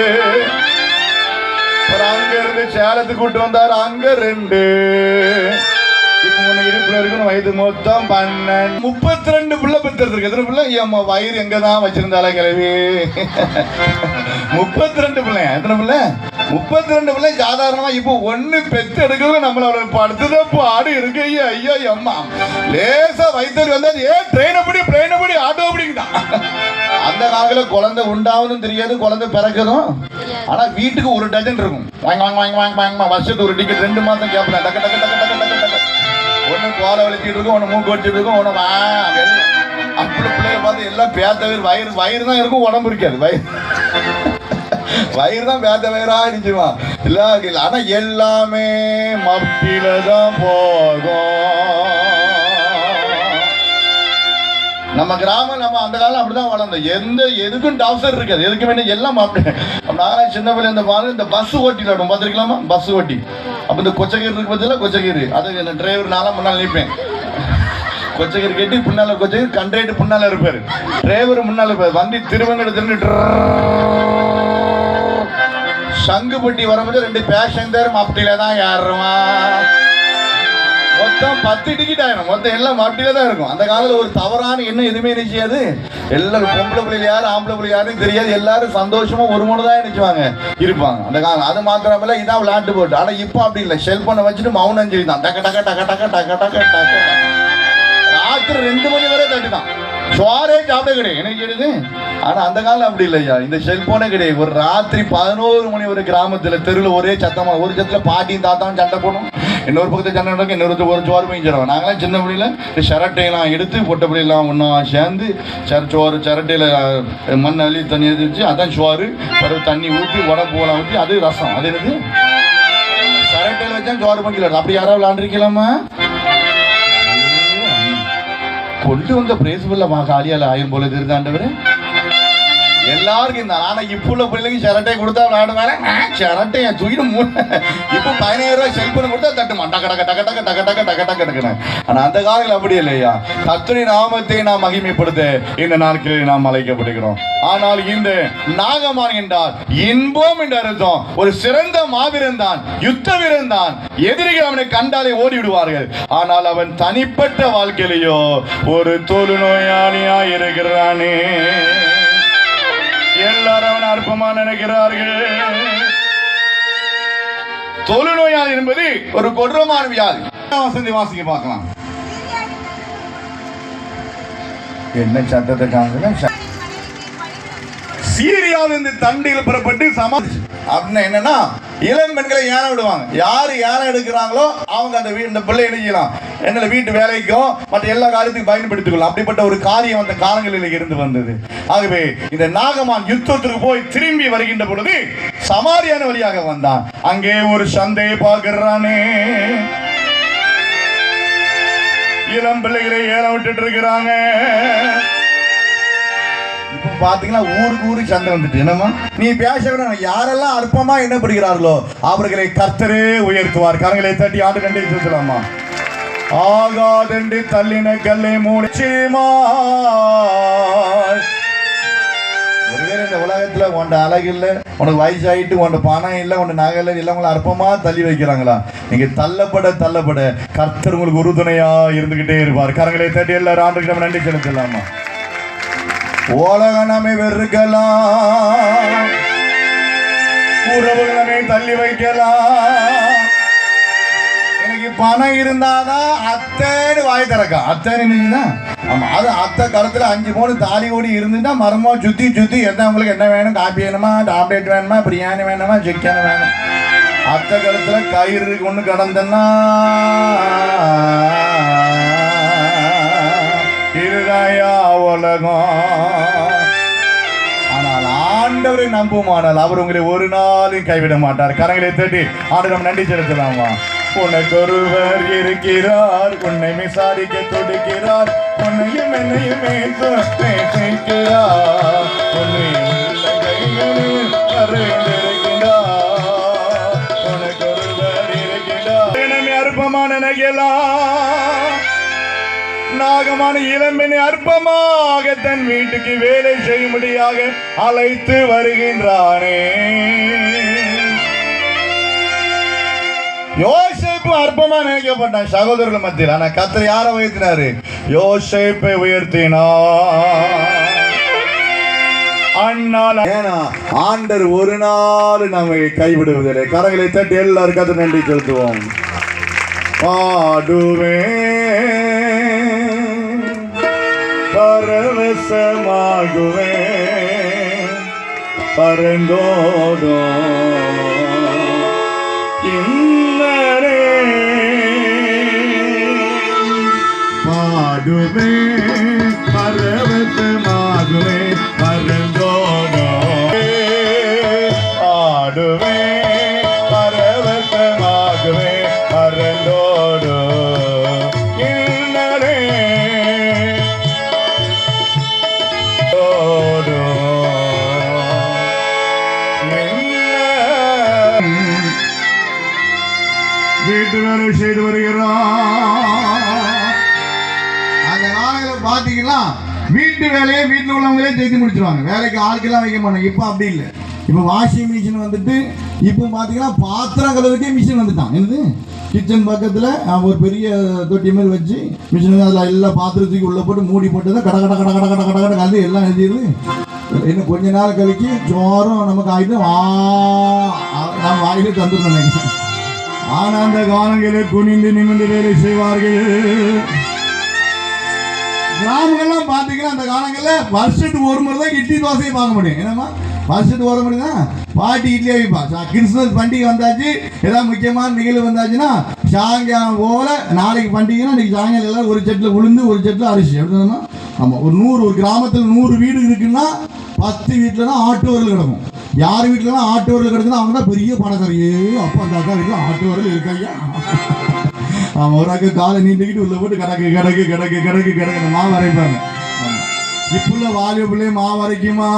அப்புறம் அங்க இருந்து பிள்ளை சேலத்துக்கு கூட்டு வந்தாரு, அங்க 2. இப்போ ஒண்ணு இடுப்புல இருக்கணும், வயது மொத்தம் 12. 32 பிள்ளை பெற்றிருக்கு. எத்தனை பிள்ளை? அம்மா வயிறு எங்கதான் வச்சிருந்தாலே கிளவி. 32 பிள்ளை. எத்தனை பிள்ளை? 32 பிள்ளை. சாதாரணமா இப்போ ஒண்ணு பெத்து எடுக்கிறது நம்மளோட படுத்துத பாடு இருக்கு. ஐயோ அம்மா லேசா வயிற்று வந்தா ட்ரெயினை படி ஆட்டோ அப்படிங்கதான். அந்த காலத்துல குழந்தை உண்டாவதும் தெரியாது, குழந்தை பிறக்கதும். ஆனா வீட்டுக்கு ஒரு டஜன் இருக்கும். வாங்க வருஷத்துக்கு ஒரு டிக்கெட் 2 மாசம் கேட்பேன். டக்கு டக்கு டக்கு டக்கு டக்கு டக்கு. ஒண்ணு கோலை வலிச்சிட்டு இருக்கும், ஒண்ணு மூக்கு வச்சுட்டு இருக்கும், ஒண்ணு அப்படி பிள்ளைய பார்த்து எல்லாம் பேத்த வயிறு தான் இருக்கும், உடம்பு இருக்காது. வயிறு தான் பேத்த வயிறா இருந்துச்சுமா இல்ல. ஆனா எல்லாமே மப்பில தான் போகும். நம்ம கிராமம் நம்ம அந்த காலம் அப்படிதான் வளர்ந்தோம். எதுக்கும் டாப்சர் இருக்காது, எதுக்குமே எல்லாம் நானும் சின்ன பிள்ளை இந்த பஸ் ஓட்டி விளாடும் பார்த்துருக்கலாமா? பஸ் ஓட்டி அப்ப இந்த கொச்சகீர் இருக்கு பார்த்தீங்களா? கொச்சகீர் அது டிரைவர் நாளா முன்னால் நிற்பேன். கொச்சகீர் கேட்டு பின்னால கொச்சகீர் கண்ட்ரேட்டு பின்னால இருப்பாரு, டிரைவர் முன்னால இருப்பாரு. வண்டி திருவங்கடத்துல சங்குப்பட்டி வரும்போது 2 பேஷன் தேர் மாப்பிட்டில தான் ஏறுவான். மொத்தம் 10 டிக்கெட் ஆயிரும். மொத்தம் எல்லாம் மாப்பிட்டில தான் இருக்கும். அந்த காலத்துல ஒரு தவறான என்ன எதுவுமே நினைச்சாது. எல்லாரும் பொம்பளை பிள்ளை யாரு ஆம்பளை பிள்ளை யாருன்னு தெரியாது. எல்லாரும் சந்தோஷமா ஒரு மணி தான் நினைச்சுவாங்க இருப்பாங்க அந்த காலம். அது மாத்திரமில்ல, இதான் விளையாட்டு போட்டு. ஆனா இப்போ அப்படி இல்லை. செல்போனை வச்சுட்டு மௌனஞ்சலி தான். டக்க டக்க டக்க டக்க டக்க டக்க டக்க. ராத்திரி 2 மணி வரை தட்டுதான். சோரே சாப்பிட கிடையாது எனக்கு கேடுது. ஆனா அந்த காலம் அப்படி இல்லையா, இந்த செல்போனே கிடையாது. ஒரு ராத்திரி 11 மணி ஒரு கிராமத்துல தெருவில் ஒரே சத்தமா, ஒரு சத்துல பாட்டியும் தாத்தாவும் சண்டை போடும், இன்னொரு பக்கத்துல சண்டை நடக்கும், இன்னொரு ஒரு சோறு போயிடும். நாங்களாம் சின்ன பிள்ளையில சிரட்டையெல்லாம் எடுத்து பொட்டை பிள்ளைலாம் ஒன்றா சேர்ந்து சோறு சிரட்டையில மண் அள்ளி தண்ணி எடுத்து வச்சு அதான் சோறு, பிறகு தண்ணி ஊற்றி உடம்புலாம் ஊற்றி அது ரசம். அது என்னது சிரட்டையில வச்சா சோறு பண்ணிக்கலாம். அப்படி யாராவது விளாண்டுருக்கலாமா? கொண்டு வந்த பிரேசுல காலியால ஆயிரம் போல இருந்தாண்டவர் எல்லாருக்கும் இருந்தா. ஆனா இப்ப உள்ள பிள்ளைங்க சிரட்டை கொடுத்தா விளையாடுவாரு. சிரட்டை தூக்கிட்டு இப்ப 15,000 ரூபாய் செல்போன் கொடுத்தா தட்டுமா டக்க டக்க டக்க டக்க டக்க டக்க டக்க டக்க டக்குன்னு. ஆனா அந்த காலத்தில் அப்படி இல்லையா. கர்த்தரின் நாமத்தை நாம் மகிமைப்படுத்த இந்த நாட்களில் நாம் அழைக்கப்படுகிறோம். ஆனால் இந்த நாகமான் என்றால் இன்பம் என்ற அர்த்தம். ஒரு சிறந்த மாவீரன் தான், யுத்த வீரன் தான். எதிரிகள் அவனை கண்டாலே ஓடி விடுவார்கள். ஆனால் அவன் தனிப்பட்ட வாழ்க்கையிலேயோ ஒரு தொழுநோயாளியா இருக்கிறானே. எல்லாரும் அவன் அற்பமா நினைக்கிறார்கள். தொழுநோயாளி என்பது ஒரு கொடூரமான வியாதி. வசந்தி வாசிக்க பார்க்கலாம். என்ன சட்டத்தை காங்க. சீரியாவிலிருந்து தண்டியில் புறப்பட்டு சமாதி அப்படின்னா என்னன்னா, இளம் பெண்களை யானை விடுவாங்க. யாரு யானை எடுக்கிறாங்களோ அவங்க அந்த பிள்ளை என்ன செய்யலாம், எங்களை வீட்டு வேலைக்கும் மற்ற எல்லா காரியத்துக்கும் பயன்படுத்திக் கொள்ளலாம். அப்படிப்பட்ட ஒரு காரியம் அந்த காலங்களில் இருந்து வந்தது. ஆகவே இந்த நாகமான் யுத்தத்திற்கு போய் திரும்பி வருகின்ற பொழுது சமாரியான வழியாக வந்தான். அங்கே ஒரு சந்தையை பார்க்கிறானே. இளம் பிள்ளைகளை ஏலம் விட்டுட்டு இருக்கிறாங்க. இப்ப பாத்தீங்கன்னா ஊருக்கு சந்தை வந்துட்டு என்னமா நீ பேச யாரெல்லாம் அற்பமா எண்ணப்படுகிறார்களோ அவர்களை கர்த்தரே உயர்த்துவார். கரங்களை தட்டி ஆண்டு கண்டே சொல்லலாமா? ஆகாதென்று தள்ளின கல்லை மூடிச்சுமா. ஒருவேளை இந்த உலகத்துல உண்ட அழகு இல்லை, உனக்கு வயசாயிட்டு உண்ட பணம் இல்லை, உண்ட நகை இல்லை, இல்லை உங்களை அற்பமா தள்ளி வைக்கிறாங்களா? நீங்க தள்ளப்பட கர்த்தர் உங்களுக்கு உறுதுணையா இருந்துகிட்டே இருப்பார். கரங்களை தட்டி எல்லாரும் ஆண்டுக்கு நம்ம நன்றி செலுத்தலாமா? உலகம் நம்மை வெறுக்கலாம், உறவுகள் நம்மை தள்ளி வைக்கலாம். எனக்கு பணம் இருந்தாதான் அத்தைன்னு வாய் திறக்கா. அத்தைன்னு ஆமா, அது அத்தை காலத்துல 5 மூணு தாலி கூடி இருந்துன்னா மரமா சுத்தி எந்த உங்களுக்கு என்ன வேணும், காப்பி வேணுமா, டாப்லெட் வேணுமா, பிரியாணி வேணுமா, சிக்கன் வேணும். அத்தை காலத்துல கயிறு ஒண்ணு கடந்தன்னா இதுதாயா உலகம். ஆனால் ஆண்டவரை நம்புமானால் அவர் உங்களை ஒரு நாளும் கைவிட மாட்டார். கரங்களை தட்டி ஆண்டு நம்ம நன்றி செலுத்தலாமா? உனக்கொருவர் இருக்கிறார், உன்னை விசாரிக்க துடிக்கிறார், உன்னையும் என்னையும் நேசிக்கிறார், உன்னையும் கைகளில் அறிந்திருக்கிறார். உனக்கொருவர் இருக்கிறார். என்னை அற்பமான நினைக்கலாம். நாகமான இளம்பெண்ணை அற்பமாக தன் வீட்டுக்கு வேலை செய்யும்படியாக அழைத்து வருகின்றானே. அற்பமா நினைக்கப்பட்டான் சகோதரர்கள் மத்தியில். ஆனா கர்த்தர் யாரை உயர்த்தினாரு? யோசேப்பை உயர்த்தினார். ஏன்னா ஆண்டர் ஒரு நாள் நம்மை கைவிடுவதில்லை. கரங்களை தட்டி எல்லாருக்கும் அது நன்றி செலுத்துவோம். பாடுவேன், பரவசமாகுவேன், பரந்தோடும் இன்னரே. பாடுவேன், பரவசமாகுவேன், பரந்தோடும் ஆடுவேன், பரவசமாகுவேன், பரந்தோடும் இன்னரே. வீட்டு வேலை செய்து வருகிறார். அந்த காலங்களில் பார்த்தீங்கன்னா வீட்டு வேலையை வீட்டில் உள்ளவங்களே செய்து முடிச்சிருவாங்க. வேலைக்கு ஆட்கெல்லாம் வைக்க மாட்டாங்க. இப்போ அப்படி இல்லை. இப்போ வாஷிங் மிஷின் வந்துட்டு இப்போ பார்த்தீங்கன்னா பாத்திரம் கழுவுக்கே மிஷின் வந்துட்டான். என்னது கிச்சன் பக்கத்தில் ஒரு பெரிய தொட்டி மாதிரி வச்சு மிஷின் அதில் எல்லா பாத்திரத்துக்கு உள்ளே போட்டு மூடி போட்டு தான் கட கட கட கட கட கட கட கலந்து எல்லாம் எழுதிடுது. இன்னும் கொஞ்ச நாள் கழிச்சு ஜோரம் நமக்கு ஆகிட்டு நான் வாயிலே தந்துடணும் நினைக்கிறேன். ஆனால் அந்த காலங்களை குனிந்து நிமிந்து வேலை செய்வார்கள். கிராமங்கள்லாம் பார்த்தீங்கன்னா அந்த காலங்களில் வருஷத்துக்கு ஒரு முறை தான் இட்லி தோசையை பார்க்க முடியும். என்னம்மா வருஷத்துக்கு ஒரு முறை தான் பாட்டி இட்லியே வைப்பா. கிறிஸ்துமஸ் பண்டிகை வந்தாச்சு, ஏதாவது முக்கியமான நிகழ்வு வந்தாச்சுன்னா சாயங்காலம் போல நாளைக்கு பண்டிகைன்னா இன்னைக்கு சாயங்காலம் எல்லாம் ஒரு செட்டில் உளுந்து ஒரு செட்டில் அரிசி அப்படின்னா. ஆமாம், ஒரு கிராமத்தில் 100 வீடு இருக்குன்னா 10 வீட்டில் தான் ஆட்டோவர்கள் கிடக்கும். யார் வீட்டிலலாம் ஆட்டோவர்கள் கிடக்குன்னா அவங்க தான் பெரிய பணக்காரியே. அப்பா அந்த அக்கா வீட்டில் ஆட்டோவர்கள் இருக்கையா. அவன் ஒரு அக்கா காலை நீட்டிக்கிட்டு உள்ள போட்டு கிடக்கு கிடக்கு கிடக்கு கிடக்கு கிடக்கு மாவு அரைப்பாங்க. இப்புள்ள வாலிய பிள்ளைய மாவு அரைக்குமா?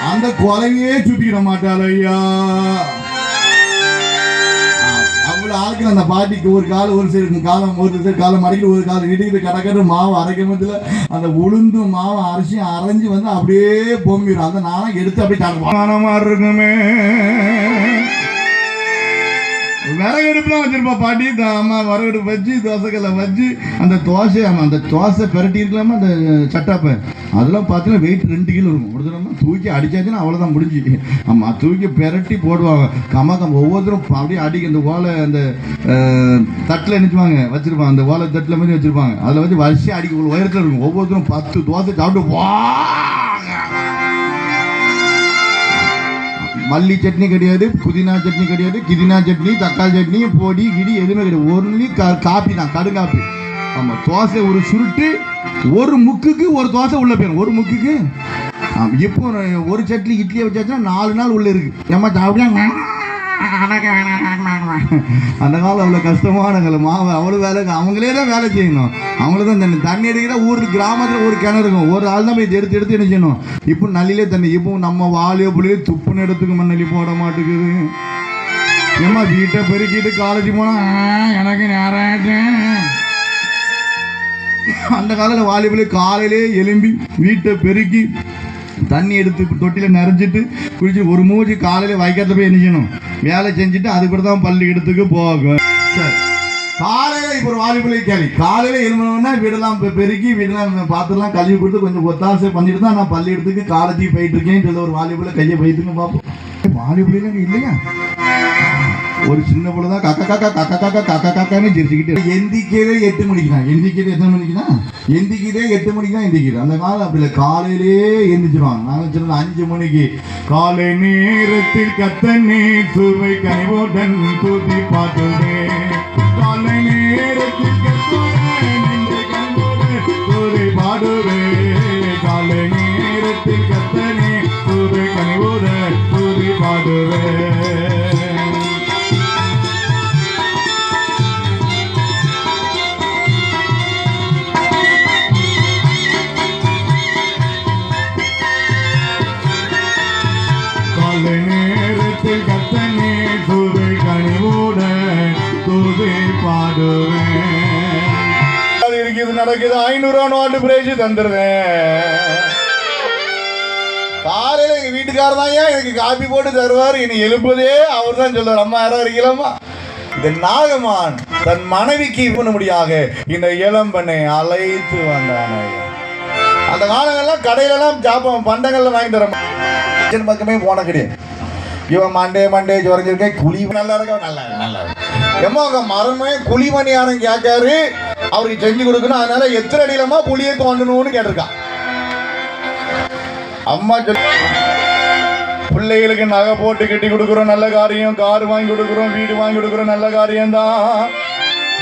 அந்த குறையே சுட்டிக்கிட மாட்டாள் ஐயா. அவ்வளோ ஆளுக்கு அந்த பாட்டிக்கு ஒரு காலம் ஒரு சைடு காலம் ஒரு சைடு காலம் அரைக்கிட்டு ஒரு காலம் இடிக்கிட்டு கடற்கரை மாவு அரைக்கிறதுல அந்த உளுந்து மாவு அரிசியும் அரைஞ்சி வந்து அப்படியே பொங்கிடும். அந்த நானும் எடுத்து அப்படியே தரமா இருக்குமே. விறகடுப்புலாம் வச்சிருப்பா பாட்டி. அம்மா விறகடுப்பு வச்சு தோசைக்கல்லை வச்சு அந்த தோசை பெரட்டி இருக்கலாமா அந்த சட்டாப்பை அதெல்லாம் பார்த்தீங்கன்னா வெயிட் 2 கிலோ இருக்கும். கொடுத்துட்டோம்னா தூக்கி அடிச்சாச்சுன்னா அவ்வளோதான் முடிஞ்சு. ஆமாம், தூக்கி பெரட்டி போடுவாங்க. ஒவ்வொருத்தரும் அப்படியே அடிக்க அந்த ஓலை அந்த தட்டில் நினைச்சுவாங்க வச்சிருப்பாங்க. அந்த ஓலை தட்டில் மாதிரி வச்சிருப்பாங்க. அதில் வச்சு வரிசை அடிக்க உயரத்தில் இருக்கும். ஒவ்வொருத்தரும் 10 தோசை சாப்பிட்டு வா. மல்லி சட்னி கிடையாது, புதினா சட்னி கிடையாது, கிதினா சட்னி, தக்காளி சட்னி, பொடி கிடி எதுவுமே கிடையாது. ஒன்லி காப்பி தான், கடுங்காப்பி. ஆமாம், தோசை ஒரு சுருட்டு ஒரு முக்குக்கு ஒரு தோசை உள்ள போயிடும். ஒரு முக்குக்கு இப்போ ஒரு சட்னி இட்லியை வச்சாச்சுன்னா 4 நாள் உள்ள இருக்கு. ஏமா சாப்பிட்டா அந்த காலம் அவ்வளோ கஷ்டமானங்கள மாவு அவ்வளோ வேலை. அவங்களே தான் வேலை செய்யணும். அவங்கள தான் தண்ணி எடுக்கிற ஊருக்கு கிராமத்தில் ஒரு கிணறு இருக்கும். ஒரு ஆள் தான் போய் எடுத்து என்ன செய்யணும். இப்போ நல்லிலே தண்ணி. இப்போ நம்ம வாலியோ பிள்ளையே துப்புன்னு இடத்துக்கு மண்ணலி போட மாட்டேங்குது. ஏமா வீட்டை பெருக்கிட்டு காலேஜ் போனால் எனக்கு நேரம். அந்த காலத்தில் வாலிபுலே காலையிலே எலும்பி வீட்டை பெருக்கி தண்ணி எடுத்து தொட்டியில் நிறைஞ்சிட்டு குளிச்சு ஒரு மூஞ்சி காலையில் வைக்கிறத போய் என்ன செய்யணும், வேலை செஞ்சுட்டு அதுக்கு தான் பள்ளிக்கூடத்துக்கு போகும். சரி, காலையில் இப்போ ஒரு வாலிபுலே கேள்வி. காலையில் எழுமணுன்னா வீடெல்லாம் பெருக்கி வீடெல்லாம் பார்த்துலாம் கழுவி கொடுத்து கொஞ்சம் ஒத்தாசை பண்ணிட்டு தான் நான் பள்ளிக்கூடத்துக்கு காலேஜுக்கு போயிட்டு இருக்கேன்னு சொல்லி ஒரு வாலிபுல கையை போயிட்டுன்னு பார்ப்போம். வாலிபுலாம் இல்லையா, ஒரு சின்ன பொழுதுதான் கக்க கக்கா கக்க கக்கா கக்க கக்கான்னு சிரிச்சுக்கிட்டு எந்திக்கிறதே 8 மணிக்கு தான். எந்திக்கிறது எத்தனை மணிக்கு தான்? எந்திக்கிறதே 8 மணிக்கு தான் எந்திக்கிறது. அந்த காலம் அப்படி இல்லை, காலையிலே எந்திரிச்சிருவாங்க. நாங்கள் சொன்னது 5 மணிக்கு. காலை நேரத்தில் கத்தனே சுவை கனிவோடன் தூத்தி பாட்டுவே. காலை நேரத்தில் கத்தனை பாடுவே. காலை நேரத்தில் கத்தனே சுவை கனிவோடன் தூத்தி பாடுவே. நேரத்தில் கத்தனே துவை கனிவோட துவை பாடுவேன். இருக்குது நடக்குது 500 நோட்டு பிரைஸ் தந்துடுறேன். காலையில் எங்கள் வீட்டுக்காரர் தான் எனக்கு காப்பி போட்டு தருவார். இனி எழுப்புதே அவர் தான் சொல்லுவார், அம்மா யாராவது இருக்கலாமா இந்த நாகமான் தன் மனைவிக்கு பண்ணும்படியாக இந்த இளம்பெண்ணை அழைத்து வந்தான் ஐயா. அந்த காலங்கள்லாம் கடையிலலாம் ஜாப்பம் பண்டங்கள்ல வாங்கி தர பக்கமே போன கிடையாது. இவன் மண்டே ஜுரஞ்சிருக்கேன் குழி நல்லா இருக்கா நல்லா எம்மா அவங்க மரமே குழிமணி யாரும் கேட்காரு அவருக்கு செஞ்சு கொடுக்கணும். அதனால எத்தனை அடியிலமா புளியை தோண்டணும்னு கேட்டிருக்கான். அம்மா பிள்ளைகளுக்கு நகை போட்டு கட்டி கொடுக்குறோம் நல்ல காரியம், கார் வாங்கி கொடுக்குறோம், வீடு வாங்கி கொடுக்குறோம் நல்ல காரியம் தான்.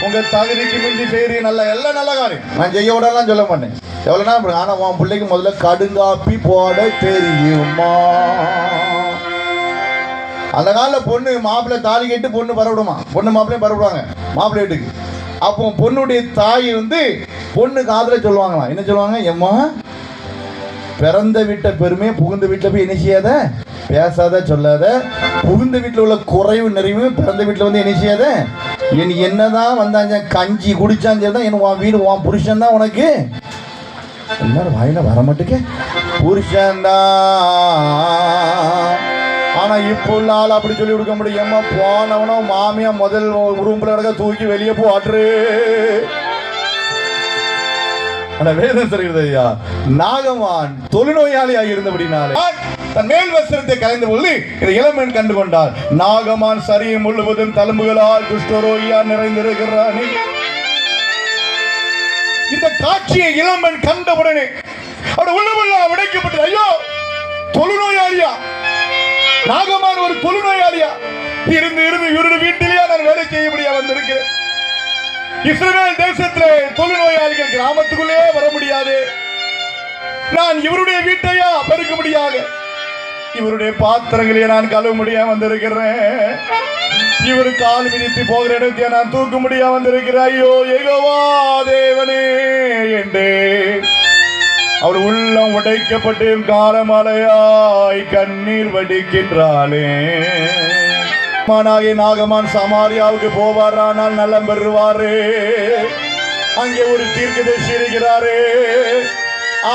உங்க தகுதிக்கு மிஞ்சி செய்யறீங்க எல்லாம் நல்ல காரியம். நான் செய்ய விடலாம் சொல்ல மாட்டேன் எவ்வளோனா. ஆனா உன் பிள்ளைக்கு முதல்ல கடுங்காப்பி போட தெரியுமா? அந்த காலில் பொண்ணு மாப்பிள்ளை தாலி கேட்டு பொண்ணு பரவிடுமா, பொண்ணு மாப்பிள்ளையும் பரவிடுவாங்க மாப்பிள்ளை வீட்டுக்கு. அப்போ பொண்ணுடைய தாய் பொண்ணு காதில் சொல்லுவாங்களாம். என்ன சொல்லுவாங்க? எம்மா பிறந்த வீட்டை பெருமை புகுந்த வீட்டில் போய் என்ன செய்யாத, பேசாத, சொல்லாத. புகுந்த வீட்டில் உள்ள குறைவு நிறைவு பிறந்த வீட்டில் என்ன செய்யாத. என் என்னதான் வந்தாங்க கஞ்சி குடிச்சான் சரி தான், உன் வீடு உன் புருஷன் தான் உனக்கு. எல்லாரும் வாயில வர மாட்டேங்க புருஷன்தான். ஆனா இப்போ உள்ள ஆள் அப்படி சொல்லி கொடுக்க முடியுமா? போனவனோ மாமியா முதல் ரூம்ல கிடக்க தூக்கி வெளியே போட்டுரு. வேதம் சொல்கிறது ஐயா, நாகமான் தொழுநோயாளியாக இருந்தபடினாலே தன் மேல் வஸ்திரத்தை கலைந்த பொழுது இதை இளமன் கண்டு கொண்டார். நாகமான் சரீரம் முழுவதும் தழும்புகளால் குஷ்டரோகியா நிறைந்திருக்கிறானே. இந்த காட்சியை இளமன் கண்டவுடனே அவருடைய உள்ளமெல்லாம் உடைக்கப்பட்டது. ஐயோ, தொழுநோயாளியா? நாகமான் ஒரு தொழுநோயாளியா? இருந்து இவருடைய வீட்டிலேயே நான் வேலை செய்ய முடியாது வந்திருக்கிறேன். இஸ்ரவேல் தேசத்திலே தொழுநோயாளிகள் கிராமத்துக்குள்ளே வர முடியாது. நான் இவருடைய வீட்டையா பெருக்க முடியாது. இவருடைய பாத்திரங்களையே நான் கழுவ முடியாம வந்திருக்கிறேன். இவரு கால் மிதித்து போகிற இடத்தையே நான் தூக்க முடியாம வந்திருக்கிறேன். ஐயோ யெகோவா தேவனே என்றே அவர் உள்ளம் உடைக்கப்பட்டு காலமலையாய் கண்ணீர் வடிக்கின்றாளே. நாகமான் சமாரியாவுக்கு போவாரானால் நலம் பெறுவாரு. அங்கே ஒரு தீர்க்கதரிசி இருக்கிறாரு,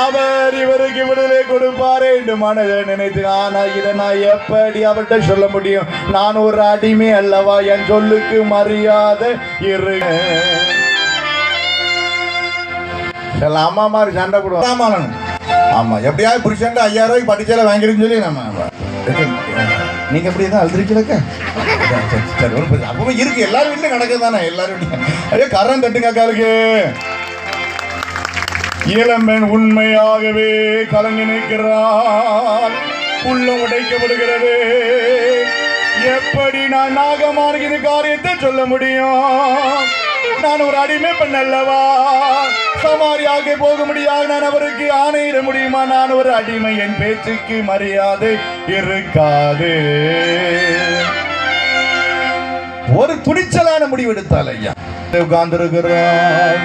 அவர் இவருக்கு விடுதலை கொடுப்பாரு என்று மனதை நினைத்து. ஆனா இதை நான் எப்படி அவர்கிட்ட சொல்ல முடியும்? நான் ஒரு அடிமை அல்லவா? என் சொல்லுக்கு மரியாதை இரு. அம்மா மாதிரி சண்டை போடுவோம். ஆமா, எப்படியாவது புருஷன் 5000 ரூபாய்க்கு பட்டிச்சால வாங்கிருன்னு சொல்லி நம்ம நீங்க எப்படி தான் அழுதுருக்கீங்க. சரி அப்பவே இருக்கு, எல்லாரும் வீட்லயும் நடக்குது தானே. எல்லாரும் வீட்லயும் அதே கரம் தட்டுங்க அக்காளுக்கு. இளம்பெண் உண்மையாகவே கலங்கி நிற்கிறாள். உள்ளம் உடைக்கப்படுகிறது. எப்படி நான் நாகமானுக்கு இந்த காரியத்தை சொல்ல முடியும்? நான் ஒரு அடிமை பெண் அல்லவா? சமாரியாக போக முடியாது. நான் அவருக்கு ஆணையிட முடியுமா? நான் ஒரு அடிமை, என் பேச்சுக்கு மரியாதை இருக்காது. ஒரு துணிச்சலான முடிவெடுத்தால் ஐயா உட்கார்ந்திருக்கிறார்.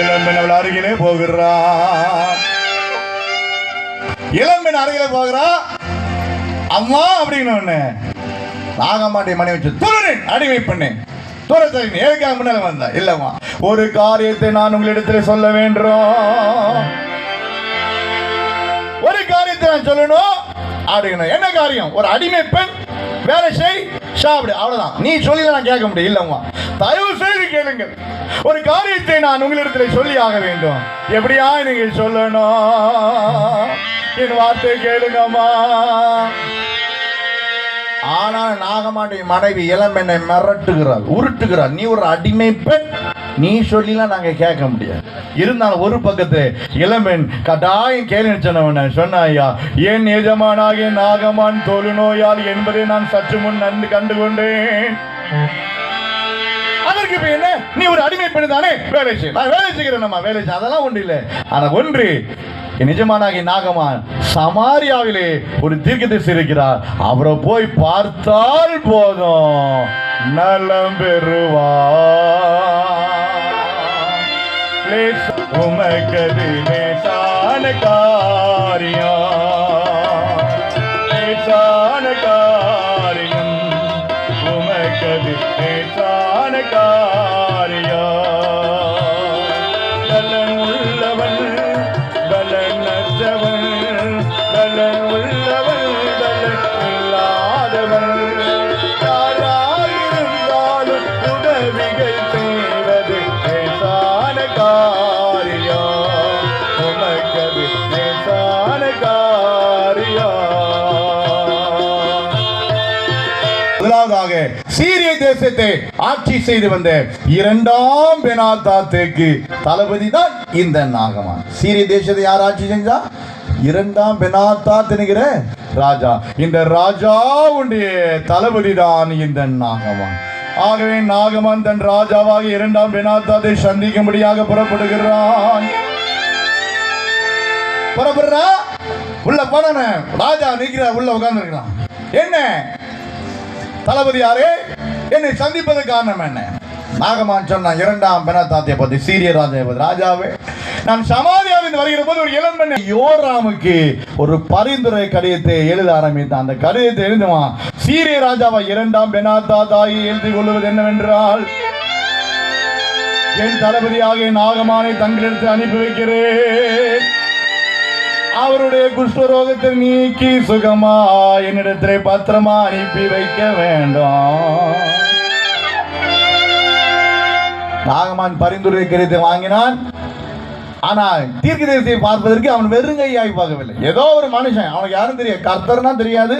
இளம்பெண் அவள் அருகிலே போகிறார். இளம்பெண் அருகிலே போகிறா. அம்மா அப்படின்னு நாகமாட்டி மணி வச்சு துறேன், அடிமை பண்ணேன். முன்னால வந்தா இல்லம்மா, ஒரு காரியத்தை நான் உங்களிடத்தில் சொல்ல வேண்டும். ஒரு காரியத்தை நான் சொல்லணும் அப்படின்னா என்ன காரியம்? ஒரு அடிமை பெண் வேலை செய், சாப்பிடு, அவ்வளவுதான். நீ சொல்லி நான் கேட்க முடியும். இல்லம்மா, தயவு செய்து கேளுங்கள். ஒரு காரியத்தை நான் உங்களிடத்தில் சொல்லி ஆக வேண்டும். எப்படியா நீங்க சொல்லணும்? என் வார்த்தை கேளுங்கம்மா. ஆனால் நாகமாட்டி மனைவி இளம்பெண்ணை மிரட்டுகிறாள், உருட்டுகிறாள். நீ ஒரு அடிமை பெண், நீ சொல்லிலாம் நாங்க கேட்க முடியாது. இருந்தாலும் ஒரு பக்கத்து இளம்பெண் கட்டாயம் கேள்வி சொன்னாயா, என் எஜமானாகிய நாகமான் தொழுநோயால் என்பதை நான் சற்று முன் நன்கு கண்டு கொண்டேன். அதற்கு இப்ப என்ன? நீ ஒரு அடிமை பெண் தானே, வேலை செய்ய. நான் வேலை செய்கிறேன், நம்ம வேலை செய்ய, அதெல்லாம் ஒன்று இல்லை. ஆனா ஒன்று, நிஜமானாகிய நாகமான் சமாரியாவிலே ஒரு தீர்க்கதரிசி இருக்கிறார். அவரை போய் பார்த்தால் போதும், நலம் பெறுவார். உமக்கது லேசான காரியம், லேசான காரியம், உமக்கது லேசான காரியம். நலன் உள்ளவன் பலன் அற்றவன், பலன் உள்ளவன் பலன் இல்லாதவன், யாராயிரும் முதலாவதாக சீரிய தேசத்தை ஆட்சி செய்து வந்த 2ஆம் பெனாதாத்துக்கு தளபதி தான் இந்த நாகமான். சீரிய தேசத்தை யார் ஆட்சி செஞ்சா? 2ஆம் பெனாதாத் என்கிற ராஜா. இந்த ராஜாவுடைய தளபதி தான் இந்த நாகமான். ஆகவே நாகமான் தன் ராஜாவாக 2ஆம் பெனாதாத்தை சந்திக்கும்படியாக புறப்படுகிறான். புறப்படுறா, உள்ள போன ராஜா நிற்கிற, உள்ள உட்கார்ந்து இருக்கிறான். என்ன தளபதி யாரே, என்னை சந்திப்பது காரணம் என்ன? நாகமான் சொன்னான் 2ஆம் பெனாதாத்தை பத்தி, சீரிய ராஜாவே, நான் சமாரியாவிலிருந்து வருகிற போது ஒரு இளம்பெண் யோராமுக்கு ஒரு பரிந்துரை கடிதத்தை எழுத ஆரம்பித்தான். அந்த கடிதத்தை எழுதுவான். சீரிய ராஜாவை 2ஆம் பெனாதாத்தாகி எழுதி கொள்வது என்னவென்றால், என் தளபதியாக நாகமானை தங்களிடத்தில் அனுப்பி வைக்கிறேன். அவருடைய குஷ்டரோகத்தை நீக்கி சுகமா என்னிடத்திலே பத்திரமா அனுப்பி வைக்க வேண்டும். நாகமான் பரிந்துரை கடிதத்தை வாங்கினான். ஆனால் தீர்க்கதரிசியை பார்ப்பதற்கு அவன் வெறுங்கையாய் பார்க்கவில்லை. ஏதோ ஒரு மனுஷன், அவனுக்கு யாரும் தெரியாது, கர்த்தர்னா தெரியாது,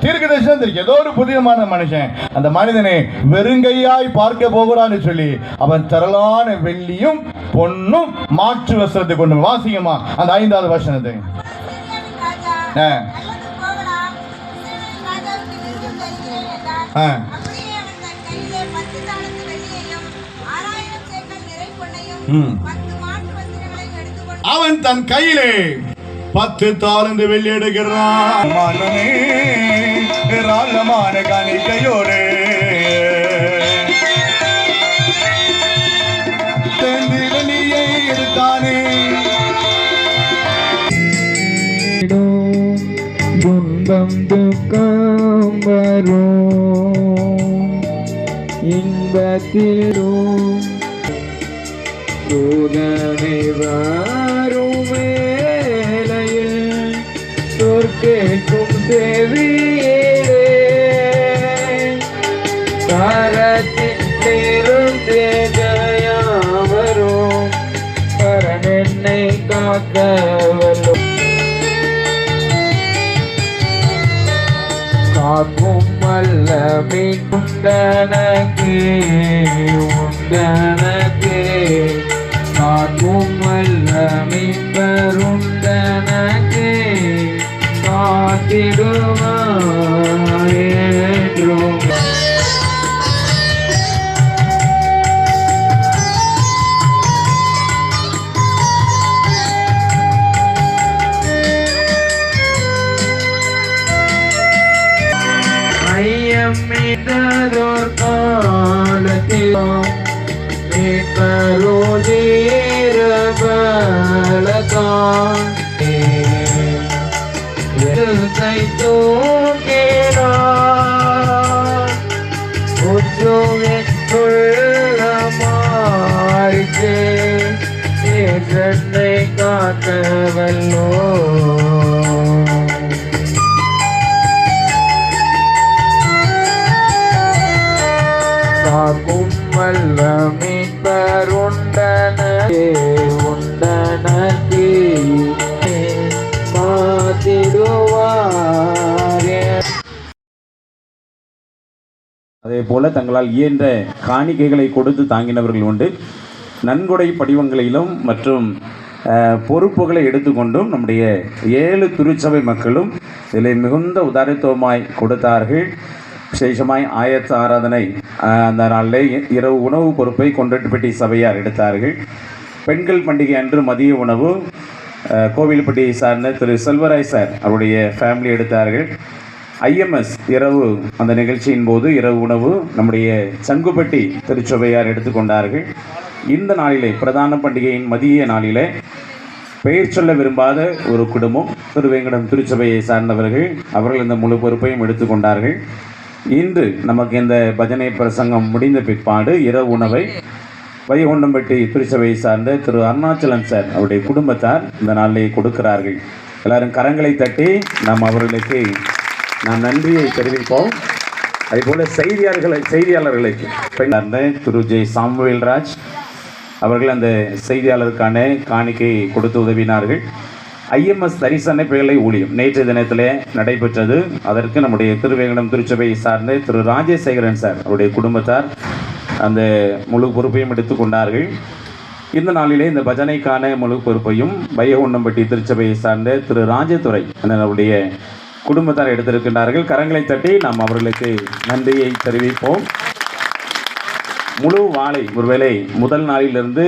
தீர்க்கதரிசனம் தெரியும், ஏதோ ஒரு புதியமான மனுஷன். அந்த மனிதனை வெறுங்கையாய் பார்க்க போகிறான்னு சொல்லி அவன் திரளான வெள்ளியும் பொன்னும் மாற்று வஸ்திரத்தை கொண்டு, வாசிக்குமா அந்த 5வது வசனத்தை. அவன் தன் கையிலே 10 தாலந்து வெள்ளி எடுக்கிறான். ராஜமான காணிக்கையோடு வெள்ளியை எடுத்தானே.
துன்பம் துக்கம் வரும், இன்பத்திலும் சோதனை வரும் வேளையில் சொற்கேட்கும் செவியிலே கரத்திலிருந்து ஜெயம் வரும். கரண் என்னை காக்க வல்லும், காக்கும் வல்லமை உண்டனக்கே, உண்டனக்கே, காக்கும் வல்லமை பெருண்டனக்கே, காத்திடுவார் என்றும். மீட்டதோர் காலத்தில் மீட்பரோதீரபலதான் எழுத்தை தூங்கினார். உச்சுவிற்குள்ளமாறிச்சே என்னை காக்கவல்லோ. காக்கும் வல்லமை பருண்டனே, உண்டனே காத்திடுவாரே.
அதே போல தங்களால் இயன்ற காணிக்கைகளை கொடுத்து தாங்கினவர்கள் உண்டு. நன்கொடை படிவங்களிலும் மற்றும் பொறுப்புகளை எடுத்துக்கொண்டும் நம்முடைய 7 திருச்சபை மக்களும் இதில் மிகுந்த உதாரித்துவமாய் கொடுத்தார்கள். விசேஷமாய் ஆயத்த ஆராதனை அந்த நாளில் இரவு உணவு பொறுப்பை கொண்டட்டுப்பட்டி சபையார் எடுத்தார்கள். பெண்கள் பண்டிகை அன்று மதிய உணவு கோவில்பட்டியை சார்ந்த திரு செல்வராய் சார் அவருடைய ஃபேமிலி எடுத்தார்கள். ஐஎம்எஸ் இரவு அந்த நிகழ்ச்சியின் போது இரவு உணவு நம்முடைய சங்குப்பட்டி திருச்சபையார் எடுத்துக்கொண்டார்கள். இந்த நாளிலே பிரதான பண்டிகையின் மதிய நாளிலே பெயர் சொல்ல விரும்பாத ஒரு குடும்பம் திருவேங்கடம் திருச்சபையை சார்ந்தவர்கள், அவர்கள் இந்த முழு பொறுப்பையும் எடுத்துக்கொண்டார்கள். இன்று நமக்கு இந்த பஜனை பிரசங்கம் முடிந்த பிற்பாடு இரவு உணவை வைகுண்டம்பட்டி திருச்சபையை சார்ந்த திரு அருணாச்சலம் சார் அவருடைய குடும்பத்தார் இந்த நாளிலே கொடுக்கிறார்கள். எல்லாரும் கரங்களை தட்டி நாம் அவர்களுக்கு நாம் நன்றியை தெரிவிப்போம். அதேபோல் செய்தியாளர்களுக்கு சார்ந்த திரு ஜே சாமுவேல்ராஜ் அவர்கள் அந்த செய்தியாளருக்கான காணிக்கை கொடுத்து உதவினார்கள். ஐஎம்எஸ் தரிசன பிள்ளை ஊழியம் நேற்றைய தினத்திலே நடைபெற்றது. அதற்கு நம்முடைய திருவேங்கடம் திருச்சபையை சார்ந்த திரு ராஜசேகரன் சார் அவருடைய குடும்பத்தார் அந்த முழு பொறுப்பையும் எடுத்துக்கொண்டார்கள். இந்த நாளிலே இந்த பஜனைக்கான முழு பொறுப்பையும் வைகுண்டம்பட்டி திருச்சபையை சார்ந்த திரு ராஜதுரை அவருடைய குடும்பத்தார் எடுத்திருக்கின்றார்கள். கரங்களை தட்டி நாம் அவர்களுக்கு நன்றியை தெரிவிப்போம். முழு வாழை ஒருவேளை முதல் நாளிலிருந்து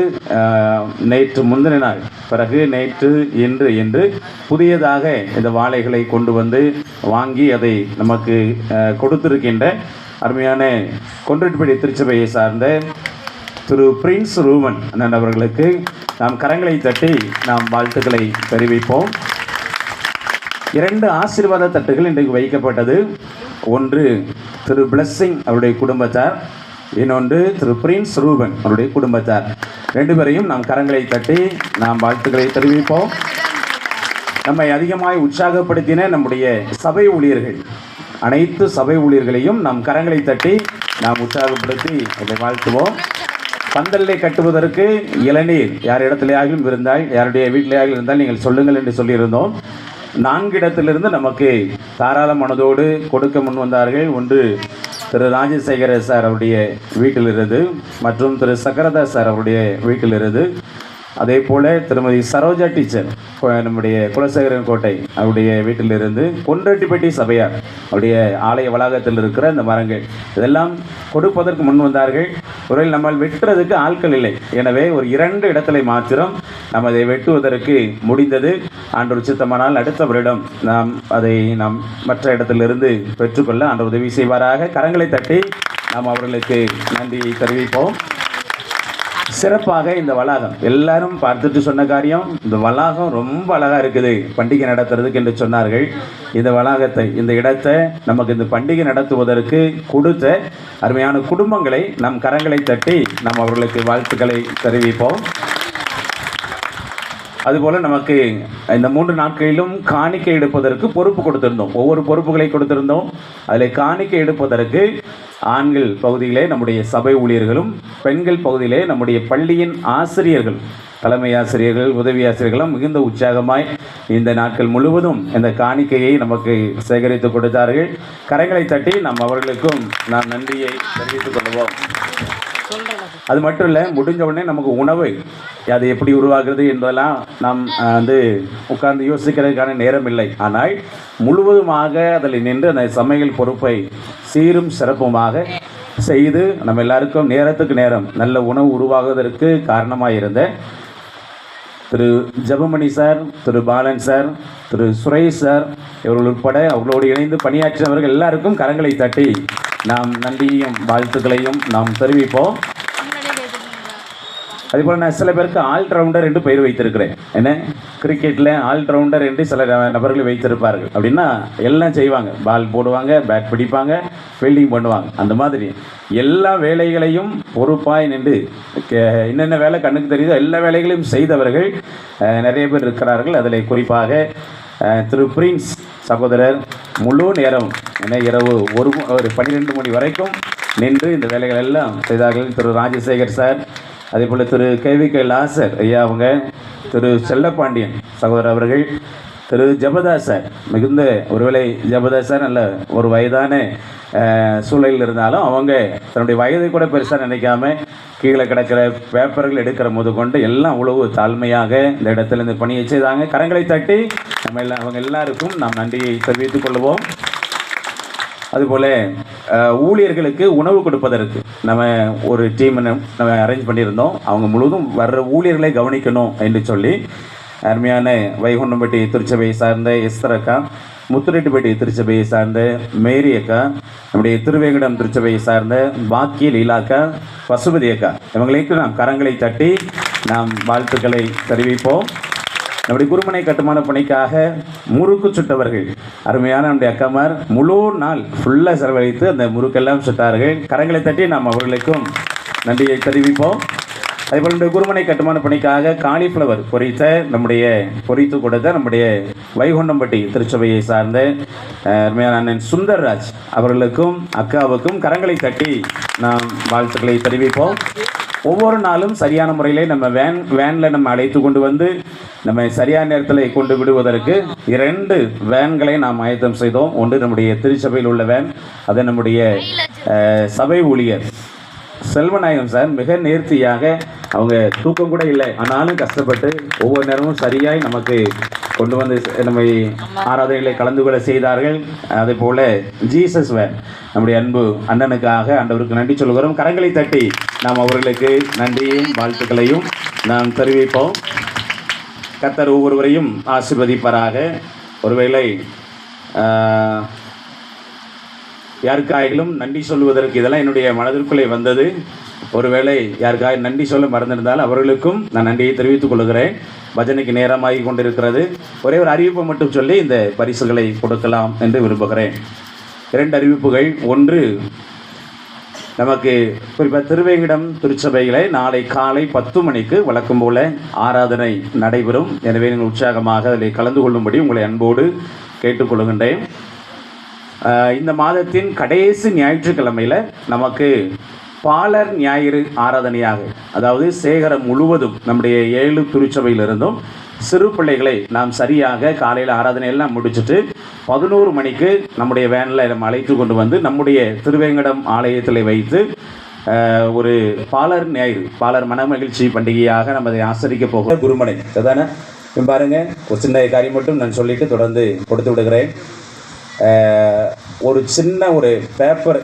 நேற்று முந்தின நாள் பிறகு நேற்று இன்று என்று புதியதாக இந்த வாழைகளை கொண்டு வந்து வாங்கி அதை நமக்கு கொடுத்திருக்கின்ற அருமையான கொன்றட்டுப்பட்டி திருச்சபையை சார்ந்த திரு பிரின்ஸ் ரூமன் அண்ணன் அவர்களுக்கு நாம் கரங்களை தட்டி நாம் வாழ்த்துக்களை தெரிவிப்போம். 2 ஆசீர்வாத தட்டுகள் இன்றைக்கு வைக்கப்பட்டது. ஒன்று திரு பிளஸ்ஸிங் அவருடைய குடும்பத்தார், இன்னொன்று திரு பிரின்ஸ் ரூபன் அவருடைய குடும்பத்தார். 2 பேரையும் நாம் கரங்களை தட்டி நாம் வாழ்த்துக்களை தெரிவிப்போம். நம்மை அதிகமாய் உற்சாகப்படுத்தின நம்முடைய சபை ஊழியர்கள், அனைத்து சபை ஊழியர்களையும் நாம் கரங்களை தட்டி நாம் உற்சாகப்படுத்தி அதை வாழ்த்துவோம். பந்தலை கட்டுவதற்கு இளநீர் யார் இடத்துலையாகவும் இருந்தால், யாருடைய வீட்டிலேயாகவும் இருந்தால் நீங்கள் சொல்லுங்கள் என்று சொல்லியிருந்தோம். 4 இடத்திலிருந்து நமக்கு தாராள மனதோடு கொடுக்க முன் வந்தார்கள். ஒன்று திரு ராஜசேகர சார் அவருடைய வீட்டிலிருந்து, மற்றும் திரு சக்கரதாஸ் சார் அவருடைய வீட்டிலிருந்து, அதே போல் திருமதி சரோஜா டீச்சர் நம்முடைய குலசேகரன் கோட்டை அவருடைய வீட்டிலிருந்து, கொன்றட்டுப்பட்டி சபையார் அவருடைய ஆலய வளாகத்தில் இருக்கிற இந்த மரங்கள் இதெல்லாம் கொடுப்பதற்கு முன் வந்தார்கள். ஒருவேளை நம்மால் வெட்டுறதுக்கு ஆட்கள் இல்லை, எனவே ஒரு 2 இடத்துல மாத்திரம் நாம் அதை வெட்டுவதற்கு முடிந்தது. ஆண்டவர் சித்தமானால் அடுத்த வருடம் நாம் மற்ற இடத்திலிருந்து பெற்றுக்கொள்ள ஆண்டவர் உதவி செய்வாராக. கரங்களை தட்டி நாம் அவர்களுக்கு நன்றியை தெரிவிப்போம். சிறப்பாக இந்த வளாகம் எல்லாரும் பார்த்துட்டு சொன்ன காரியம், இந்த வளாகம் ரொம்ப அழகாக இருக்குது பண்டிகை நடத்துறதுக்கு என்று சொன்னார்கள். இந்த வளாகத்தை, இந்த இடத்தை நமக்கு இந்த பண்டிகை நடத்துவதற்கு கொடுத்த அருமையான குடும்பங்களை நம் கரங்களை தட்டி நாம் அவர்களுக்கு வாழ்த்துக்களை தெரிவிப்போம். அதுபோல் நமக்கு இந்த 3 நாட்களிலும் காணிக்கை எடுப்பதற்கு பொறுப்பு கொடுத்திருந்தோம். ஒவ்வொரு பொறுப்புகளை கொடுத்திருந்தோம். அதில் காணிக்கை எடுப்பதற்கு ஆண்கள் பகுதியிலே நம்முடைய சபை ஊழியர்களும், பெண்கள் பகுதியிலே நம்முடைய பள்ளியின் ஆசிரியர்கள், தலைமை ஆசிரியர்கள், உதவி ஆசிரியர்களும் மிகுந்த உற்சாகமாய் இந்த நாட்கள் முழுவதும் இந்த காணிக்கையை நமக்கு சேகரித்து கொடுத்தார்கள். கரங்களை தட்டி நாம் அவர்களுக்கும் நாம் நன்றியை தெரிவித்துக் கொள்வோம். அது மட்டும் இல்லை, முடிஞ்ச உடனே நமக்கு உணவு அது எப்படி உருவாகிறது என்பதெல்லாம் நாம் உட்கார்ந்து யோசிக்கிறதுக்கான நேரம் இல்லை. ஆனால் முழுவதுமாக அதில் நின்று அந்த சமையல் பொறுப்பை சீரும் சிறப்புமாக செய்து நம்ம எல்லாருக்கும் நேரத்துக்கு நேரம் நல்ல உணவு உருவாகுவதற்கு காரணமாக இருந்த திரு ஜபமணி சார், திரு பாலன் சார், திரு சுரேஷ் சார் இவர்கள் உட்பட அவர்களோடு இணைந்து பணியாற்றினவர்கள் எல்லாருக்கும் கரங்களை தட்டி நாம் நன்றியையும் வாழ்த்துக்களையும் நாம் தெரிவிப்போம். அதேபோல் நான் சில பேருக்கு ஆல்ரவுண்டர் என்று பெயர் வைத்திருக்கிறேன். என்ன, கிரிக்கெட்டில் ஆல்ரவுண்டர் என்று சில நபர்கள் வைத்திருப்பார்கள். அப்படின்னா எல்லாம் செய்வாங்க, பால் போடுவாங்க, பேட் பிடிப்பாங்க, ஃபீல்டிங் பண்ணுவாங்க. அந்த மாதிரி எல்லா வேலைகளையும் பொறுப்பாய் நின்று என்னென்ன வேலை கண்ணுக்கு தெரியுதோ எல்லா வேலைகளையும் செய்தவர்கள் நிறைய பேர் இருக்கிறார்கள். அதில் குறிப்பாக திரு பிரின்ஸ் சகோதரர் முழு நேரம் இரவு 12 மணி வரைக்கும் நின்று இந்த வேலைகள் எல்லாம் செய்தார்கள். திரு ராஜசேகர் சார், அதே போல் திரு கேவிகே லாசர் ஐயா அவங்க, திரு செல்லப்பாண்டியன் சகோதரர் அவர்கள், திரு ஜபதாஸ் சார், மிகுந்த ஒருவேளை ஜபதாஸ் சார் நல்ல ஒரு வயதான சூழலில் இருந்தாலும் அவங்க தன்னுடைய வயதை கூட பெருசாக நினைக்காம கீழே கிடக்கிற பேப்பர்கள் எடுக்கிற போது கொண்டு எல்லாம் உழவு தாழ்மையாக இந்த இடத்துல இந்த பணியை செய்தாங்க. கரங்களை தட்டி அவங்க எல்லாருக்கும் நாம் நன்றியை தெரிவித்துக் கொள்வோம். அதுபோல் ஊழியர்களுக்கு உணவு கொடுப்பதற்கு நம்ம ஒரு டீம் நம்ம அரேஞ்ச் பண்ணியிருந்தோம். அவங்க முழுவதும் வர்ற ஊழியர்களை கவனிக்கணும் என்று சொல்லி அருமையான வைகுண்டம்பட்டி திருச்சபையை சார்ந்த எஸ்தர் அக்கா, முத்துரெட்டிப்பட்டி திருச்சபையை சார்ந்த மேரி அக்கா, நம்முடைய திருவேங்கடம் திருச்சபையை சார்ந்த பாக்கிய லீலாக்கா, பசுபதி அக்கா இவங்களுக்கு நாம் கரங்களை தட்டி நாம் வாழ்த்துக்களை தெரிவிப்போம். நம்முடைய குருமனை கட்டுமான பணிக்காக முறுக்கு சுட்டவர்கள் அருமையான நம்முடைய அக்காமார் முழு நாள் ஃபுல்லாக செலவழித்து அந்த முறுக்கெல்லாம் சுட்டார்கள். கரங்களை தட்டி நாம் அவர்களுக்கும் நன்றியை தெரிவிப்போம். அதேபோல் இந்த குருமனை கட்டுமான பணிக்காக காலிஃப்ளவர் பொறித்து கொடுத்த நம்முடைய வைகுண்டம்பட்டி திருச்சபையை சார்ந்த அருமையான அண்ணன் சுந்தர்ராஜ் அவர்களுக்கும் அக்காவுக்கும் கரங்களை தட்டி நாம் வாழ்த்துக்களை தெரிவிப்போம். ஒவ்வொரு நாளும் சரியான முறையிலே நம்ம வேனில் நம்ம அழைத்து கொண்டு வந்து நம்ம சரியான நேரத்தில் கொண்டு விடுவதற்கு 2 வேன்களை நாம் ஆயத்தம் செய்தோம். ஒன்று நம்முடைய திருச்சபையில் உள்ள வேன், அது நம்முடைய சபை ஊழியர் செல்வநாயகம் சார் மிக நேர்த்தியாக, அவங்க தூக்கம் கூட இல்லை ஆனாலும் கஷ்டப்பட்டு ஒவ்வொரு நேரமும் சரியாய் நமக்கு கொண்டு வந்து நம்மை ஆராதனைகளை கலந்து கொள்ள செய்தார்கள். அதே போல ஜீசஸ் வேன் நம்முடைய அன்பு அண்ணனுக்காக ஆண்டவருக்கு நன்றி சொல்கிறோம். கரங்களை தட்டி நாம் அவர்களுக்கு நன்றியையும் வாழ்த்துக்களையும் நாம் தெரிவிப்போம். கர்த்தர் ஒவ்வொருவரையும் ஆசீர்வதிப்பாராக. ஒருவேளை யாருக்காயிலும் நன்றி சொல்வதற்கு இதெல்லாம் என்னுடைய மனதிற்குள்ளே வந்தது. ஒருவேளை யாருக்காக நன்றி சொல்ல மறந்திருந்தால் அவர்களுக்கும் நான் நன்றியை தெரிவித்துக் கொள்கிறேன். பஜனைக்கு நேரமாகி கொண்டிருக்கிறது. ஒரே ஒரு அறிவிப்பை மட்டும் சொல்லி இந்த பரிசுகளை கொடுக்கலாம் என்று விரும்புகிறேன். 2 அறிவிப்புகள். ஒன்று, நமக்கு குறிப்பாக திருவேங்கிடம் திருச்சபைகளை நாளை காலை 10 மணிக்கு வழக்கம் போல ஆராதனை நடைபெறும். எனவே நீங்கள் உற்சாகமாக அதில் கலந்து கொள்ளும்படி உங்களை அன்போடு கேட்டுக்கொள்கின்றேன். இந்த மாதத்தின் கடைசி ஞாயிற்றுக்கிழமையில் நமக்கு பாலர் ஞாயிறு ஆராதனையாக, அதாவது சேகரம் முழுவதும் நம்முடைய 7 திருச்சபையிலிருந்தும் சிறு பிள்ளைகளை நாம் சரியாக காலையில் ஆராதனையெல்லாம் முடிச்சுட்டு 11 மணிக்கு நம்முடைய வேனில் நம்ம அழைத்து கொண்டு வந்து நம்முடைய திருவேங்கடம் ஆலயத்தில் வைத்து ஒரு பாலர் ஞாயிறு, பாலர் மனமகிழ்ச்சி பண்டிகையாக நம்ம அதை ஆசரிக்க போகிறோம். குருமனை அதானே பாருங்கள், ஒரு சின்ன காரியம் மட்டும் நான் சொல்லிவிட்டு தொடர்ந்து கொடுத்து விடுகிறேன். ஒரு சின்ன ஒரு பேப்பர்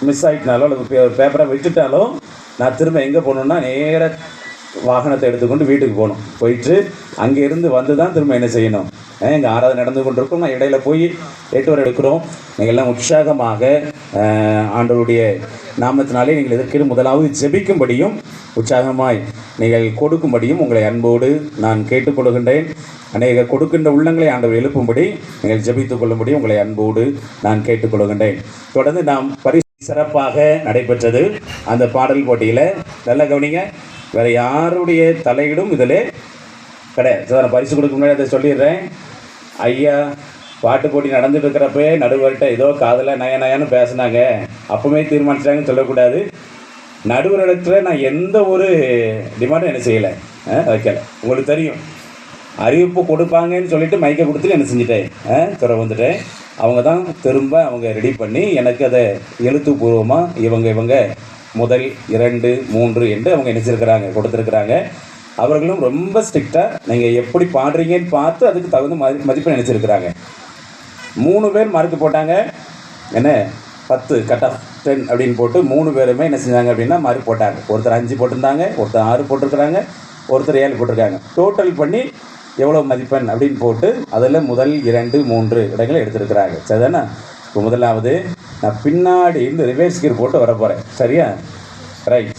மிஸ் ஆகிட்டனாலோ அல்லது ஒரு பேப்பரை விட்டுட்டாலும் நான் திரும்ப எங்கே போகணுன்னா நேராக வாகனத்தை எடுத்துக்கொண்டு வீட்டுக்கு போகணும். போயிட்டு அங்கேருந்து வந்து தான் திரும்ப என்ன செய்யணும். எங்கள் ஆராதனை நடந்து கொண்டிருக்கோம். நான் இடையில போய் 8 வரை எடுக்கிறோம். நீங்கள் எல்லாம் உற்சாகமாக ஆண்டவருடைய நாமத்தினாலே நீங்கள் இதற்கு முதலாவது ஜெபிக்கும்படியும் உற்சாகமாய் நீங்கள் கொடுக்கும்படியும் உங்களை அன்போடு நான் கேட்டுக்கொள்கின்றேன். அநேக கொடுக்கின்ற உள்ளங்களை ஆண்டவர் எழுப்பும்படி நீங்கள் ஜெபித்துக் கொள்ளும்படி உங்களை அன்போடு நான் கேட்டுக்கொள்கின்றேன். தொடர்ந்து நாம் சிறப்பாக நடைபெற்றது அந்த பாடல் போட்டியில். நல்லா கவனிங்க, வேறு யாருடைய தலையீடும் இதில் கிடையாது. நான் பரிசு கொடுக்க முன்னாடி அதை சொல்லிடுறேன். ஐயா பாட்டு போட்டி நடந்துட்டு இருக்கிறப்ப நடுவர்கிட்ட ஏதோ காதில் நயான்னு பேசினாங்க, அப்பவுமே தீர்மானிச்சாங்கன்னு சொல்லக்கூடாது. நடுவரிடத்தில் நான் எந்த ஒரு டிமாண்டும் என்ன செய்யலை, வைக்கலை. உங்களுக்கு தெரியும், அறிவிப்பு கொடுப்பாங்கன்னு சொல்லிட்டு மைக்கை கொடுத்துட்டு என்ன செஞ்சுட்டேன், துறை வந்துட்டேன். அவங்க தான் திரும்ப அவங்க ரெடி பண்ணி எனக்கு அதை எழுத்துப்பூர்வமாக இவங்க முதல் 2, 3 என்று அவங்க நினைச்சிருக்கிறாங்க, கொடுத்துருக்குறாங்க. அவர்களும் ரொம்ப ஸ்ட்ரிக்டாக நீங்கள் எப்படி பாடுறீங்கன்னு பார்த்து அதுக்கு தகுந்த மதிப்பை நினச்சிருக்கிறாங்க. 3 பேர் மார்க் போட்டாங்க. என்ன 10 கட் ஆஃப் 10 அப்படின்னு போட்டு 3 பேருமே என்ன செஞ்சாங்க அப்படின்னா மார்க் போட்டாங்க. ஒருத்தர் 5 போட்டிருந்தாங்க, ஒருத்தர் 6 போட்டிருக்கிறாங்க, ஒருத்தர் 7 போட்டிருக்காங்க. டோட்டல் பண்ணி எவ்வளோ மதிப்பெண் அப்படின்னு போட்டு அதில் முதல் 2, 3 இடங்களை எடுத்துருக்கிறாங்க. சரிதானே? இப்போ முதலாவது நான் பின்னாடி இந்த ரிவர்ஸ் கீர் போட்டு வர போகிறேன். சரியா? ரைட்.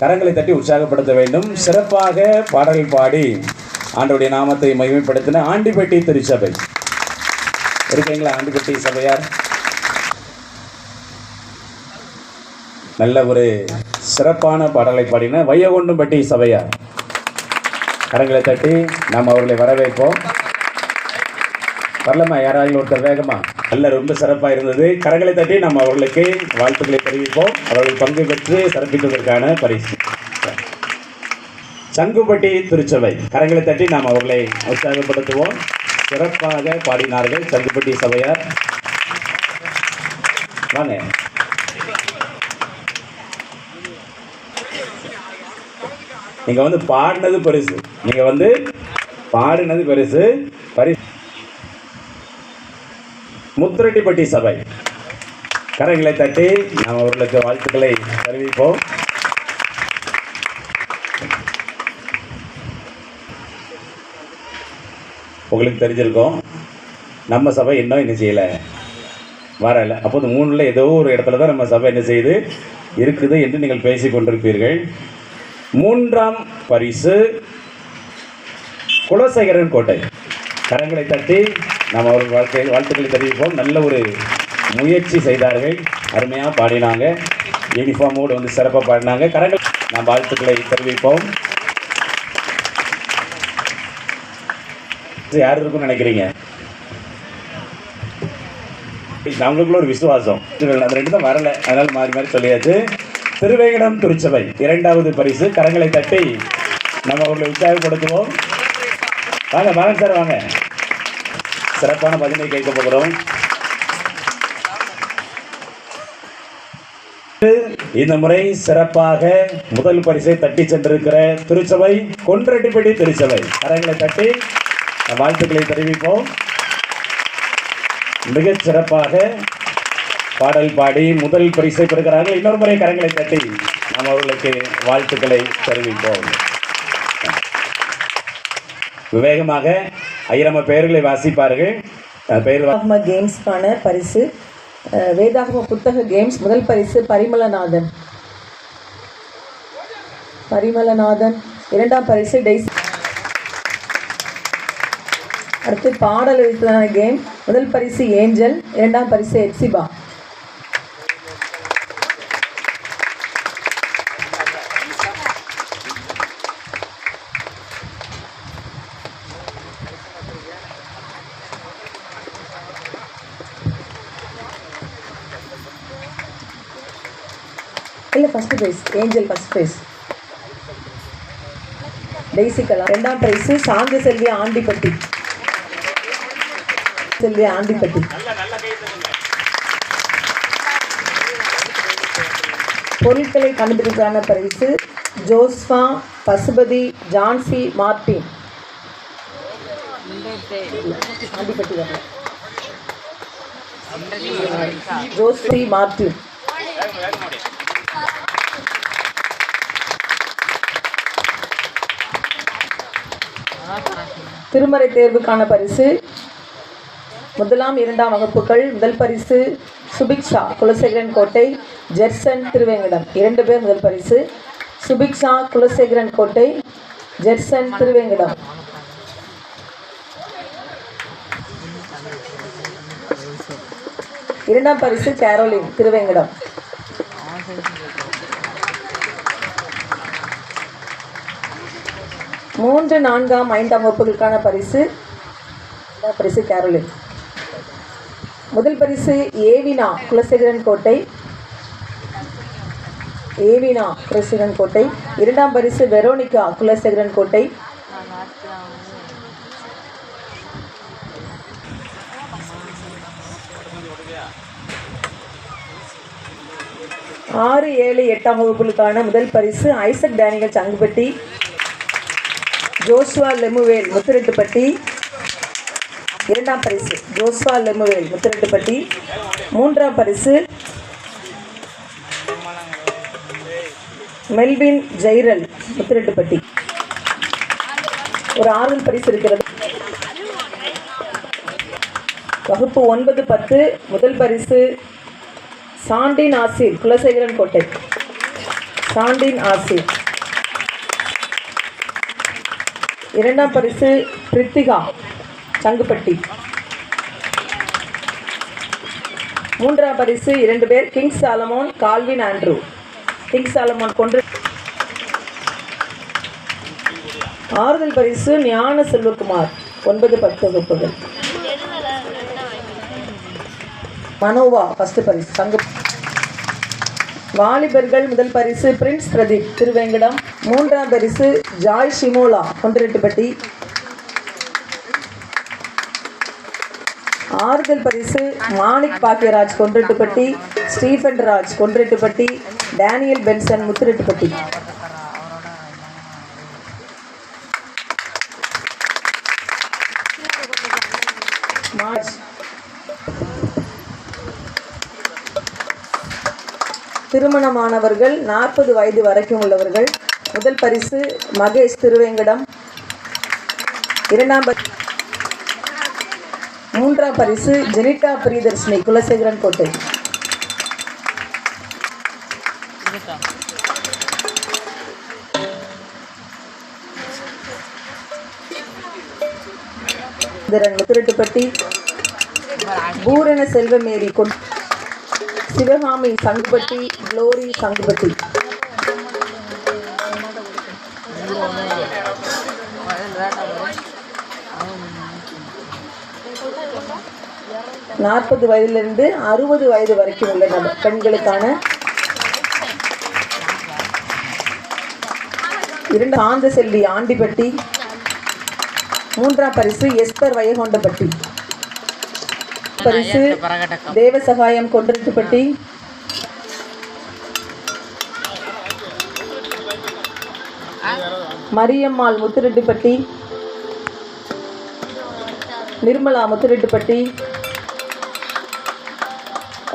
கரங்களை தட்டி உற்சாகப்படுத்த வேண்டும். சிறப்பாக பாடல் பாடி ஆண்டவருடைய நாமத்தை மகிமைப்படுத்தின ஆண்டிப்பட்டி திருச்சபை இருக்கீங்களா? ஆண்டிப்பட்டி சபையார் நல்ல ஒரு சிறப்பான பாடலை பாடின வையகொண்டும்பட்டி சபையார். கரங்களை தட்டி நாம் அவர்களை வரவேற்போம். வரலாமா? யாராவது ஒருத்தர் வேகமா? நல்ல ரொம்ப சிறப்பாக இருந்தது. கரங்களை தட்டி நாம் அவர்களுக்கு வாழ்த்துக்களை தெரிவிப்போம். அவர்கள் பங்கு பெற்று சிறப்பித்ததற்கான பரிசு. சங்குப்பட்டி திருச்சபை, கரங்களை தட்டி நாம் அவர்களை உற்சாகப்படுத்துவோம். சிறப்பாக பாடினார்கள் சங்குப்பட்டி சபையார். வாங்க. நீங்கள் வந்து பாடினது பெருசு, நீங்கள் வந்து பாடினது பெருசு. முத்துரெட்டிப்பட்டி சபை, கரங்களை தட்டி நாம் அவர்களுக்கு வாழ்த்துக்களை தெரிவிப்போம். உங்களுக்கு தெரிஞ்சிருக்கோம், நம்ம சபை இன்னும் என்ன செய்யலை, வரலை. அப்போது 3ல் ஏதோ ஒரு இடத்துல தான் நம்ம சபை என்ன செய்யுது இருக்குது என்று நீங்கள் பேசிக் கொண்டிருப்பீர்கள். 3ஆம் பரிசு குலசேகரன் கோட்டை. கரங்களை தட்டி நாம் அவர்கள் வாழ்த்துக்களை தெரிவிப்போம். நல்ல ஒரு முயற்சி செய்தார்கள், அருமையாக பாடினாங்க, யூனிஃபார்மோடு வந்து சிறப்பாக பாடினாங்க. கரங்கள் நாம் வாழ்த்துக்களை தெரிவிப்போம். யார் இருக்குன்னு நினைக்கிறீங்க? நம்மளுக்குள்ள ஒரு விசுவாசம், அந்த ரெண்டு தான் வரல, அதனால மாறி மாறி சொல்லியாச்சு. திருவேங்கடம் திருச்சபை 2வது பரிசு. கரங்களை தட்டி நம்ம அவர்களை உற்சாகப்படுத்துவோம். வாங்க வாங்க சார், வாங்க. சிறப்பான பதிலை கேட்க போகிறோம். இந்த முறை சிறப்பாக முதல் பரிசை தட்டி சென்றிருக்கிற திருச்சபை கொன்றட்டிப்பட்டி திருச்சபை. கரங்களை தட்டி வாழ்த்துக்களை தெரிவிப்போம். மிகச் சிறப்பாக பாடல் பாடி முதல் பரிசை பெறுகிறார்கள். இன்னொரு முறை கரங்களை தட்டி நாம் அவர்களுக்கு வாழ்த்துக்களை தெரிவிப்போம். விவேகமாக ஐயரம பெயர்களை வாசிப்பார்கள்.
வேதாகம கேம்ஸ்க்கான பரிசு வேதாகம புத்தக கேம்ஸ் முதல் பரிசு பரிமளநாதன். 2ஆம் பரிசு டெய்ஸி. அடுத்து பாடல் எழுத்தான கேம் முதல் பரிசு ஏஞ்சல், 2ஆம் பரிசு எப்சிபா. இல்லை, first prize Angel, first prize Daisykala. 2ஆம் ப்ரைஸு சாந்தி செல்வி ஆண்டிப்பட்டி. பொருட்களை கண்டுபிடிக்கான பரிசு ஜோஸ்ஃபா பசுபதி ஜான்சி மார்டின். ஆண்டிப்பட்டி வரல, ஜோஸ்ஃபி மார்டின். திருமறை தேர்வுக்கான பரிசு 1ஆம் 2ஆம் வகுப்புகள். முதல் பரிசு சுபிக்ஷா குலசேகரன் கோட்டை, ஜெர்சன் திருவேங்கடம். 2 பேர் முதல் பரிசு. சுபிக்ஷா குலசேகரன் கோட்டை, ஜெர்சன் திருவேங்கடம். இரண்டாம் பரிசு கேரோலின் திருவேங்கடம். மூன்று, 4ஆம், 5ஆம் வகுப்புகளுக்கான பரிசு கேரோலின். முதல் பரிசு ஏவினா குலசேகரன் கோட்டை, இரண்டாம் பரிசு வெரோனிகா குலசேகரன் கோட்டை. ஆறு, 7, 8ஆம் வகுப்புகளுக்கான முதல் பரிசு ஐசக் டேனியல் சங்குப்பட்டி, ஜோஸ்வா லெமுவேல் முத்திரெட்டுப்பட்டி. இரண்டாம் பரிசு ஜோஸ்வா லெமுவேல் முத்திரெட்டுப்பட்டி. 3ஆம் பரிசு மெல்வின் ஜெய்ரல் முத்திரெட்டுப்பட்டி. ஒரு ஆறுதல் பரிசு இருக்கிறது. வகுப்பு 9, 10 முதல் பரிசு சாண்டின் ஆசிர் குலசேகரன் கோட்டை. இரண்டாம் பரிசு பிரித்திகா சங்குப்பட்டி. 3ஆம் பரிசு 2 பேர் கிங் சாலமோன் கால்வின் ஆண்ட்ரூ. கொன்று. ஆறுதல் பரிசு ஞான செல்வகுமார் 9, 10 வகுப்புகள். மனோவா ஃபர்ஸ்ட் பரிசு சங்கு. வாலிபர்கள் முதல் பரிசு பிரின்ஸ் பிரதீப் திருவேங்கடம். 3ஆம் பரிசு ஜாய் ஷிமோலா கொன்றிரெட்டுப்பட்டி. ஆறுதல் பரிசு மாணிக் பாக்கியராஜ் கொன்றிரெட்டுப்பட்டி, ஸ்டீஃபன் ராஜ் கொன்றிரெட்டுப்பட்டி, டேனியல் பென்சன் முத்திரெட்டுப்பட்டி. திருமணமானவர்கள் 40 வயது வரைக்கும் உள்ளவர்கள். முதல் பரிசு மகேஷ் திருவேங்கடம். 3ஆம் பரிசு ஜெனிட்டா பிரியதர்ஷினி குலசேகரன் கோட்டை. முத்திரெட்டுப்பட்டி. பூரண செல்வமேரி சிவகாமி சங்குப்பட்டி, குளோரி சங்குப்பட்டி. 40 வயதிலிருந்து 60 வயது வரைக்கும் உள்ள பெண்களுக்கான 2 ஆந்த செல்வி ஆண்டிப்பட்டி. 3ஆம் பரிசு எஸ்தர் வயகொண்டப்பட்டி. பரிசு தேவசகாயம் கொண்டரெட்டிப்பட்டி. மரியம்மாள் முத்துரெட்டிப்பட்டி. நிர்மலா முத்துரெட்டிப்பட்டி.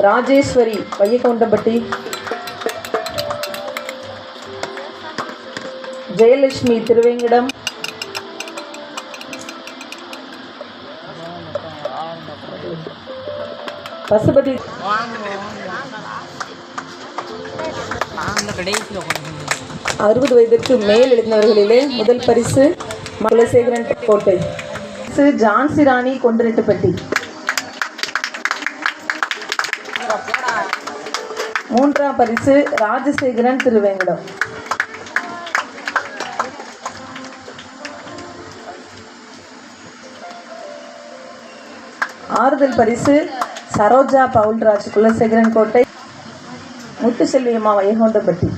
ராஜேஸ்வரி வையகொண்டப்பட்டி. ஜெயலட்சுமி திருவேங்கடம். பசுபதி 60 வயதிற்கு மேல் எழுந்தவர்களிலே முதல் பரிசு குலசேகரன் கோட்டை. ஜான்சி ராணி கொண்டரெட்டிப்பட்டி. 3ஆம் பரிசு ராஜசேகரன் திருவேங்கடம். ஆறுதல் பரிசு சரோஜா பவுல்ராஜ் குலசேகரன் கோட்டை. முத்துசெல்வியம்மா வையகொண்டப்பட்டி.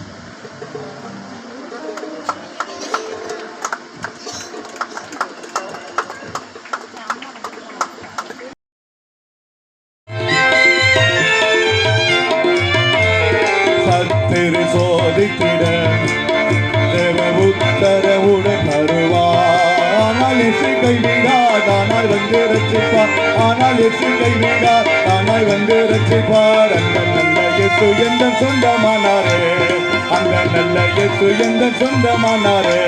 சத்திரு சோதித்திட தேவ உத்தரவுடன் தருவானால் இசை கைவிடார் தானாய் வந்து ரட்சிப்பார். ஆனால் இசை கைவிடார் தானாய் வந்து ரட்சிப்பார். அந்த நல்ல இயேசு எந்த சொந்தமானாரே, அந்த நல்ல இயேசு எந்த சொந்தமானாரே.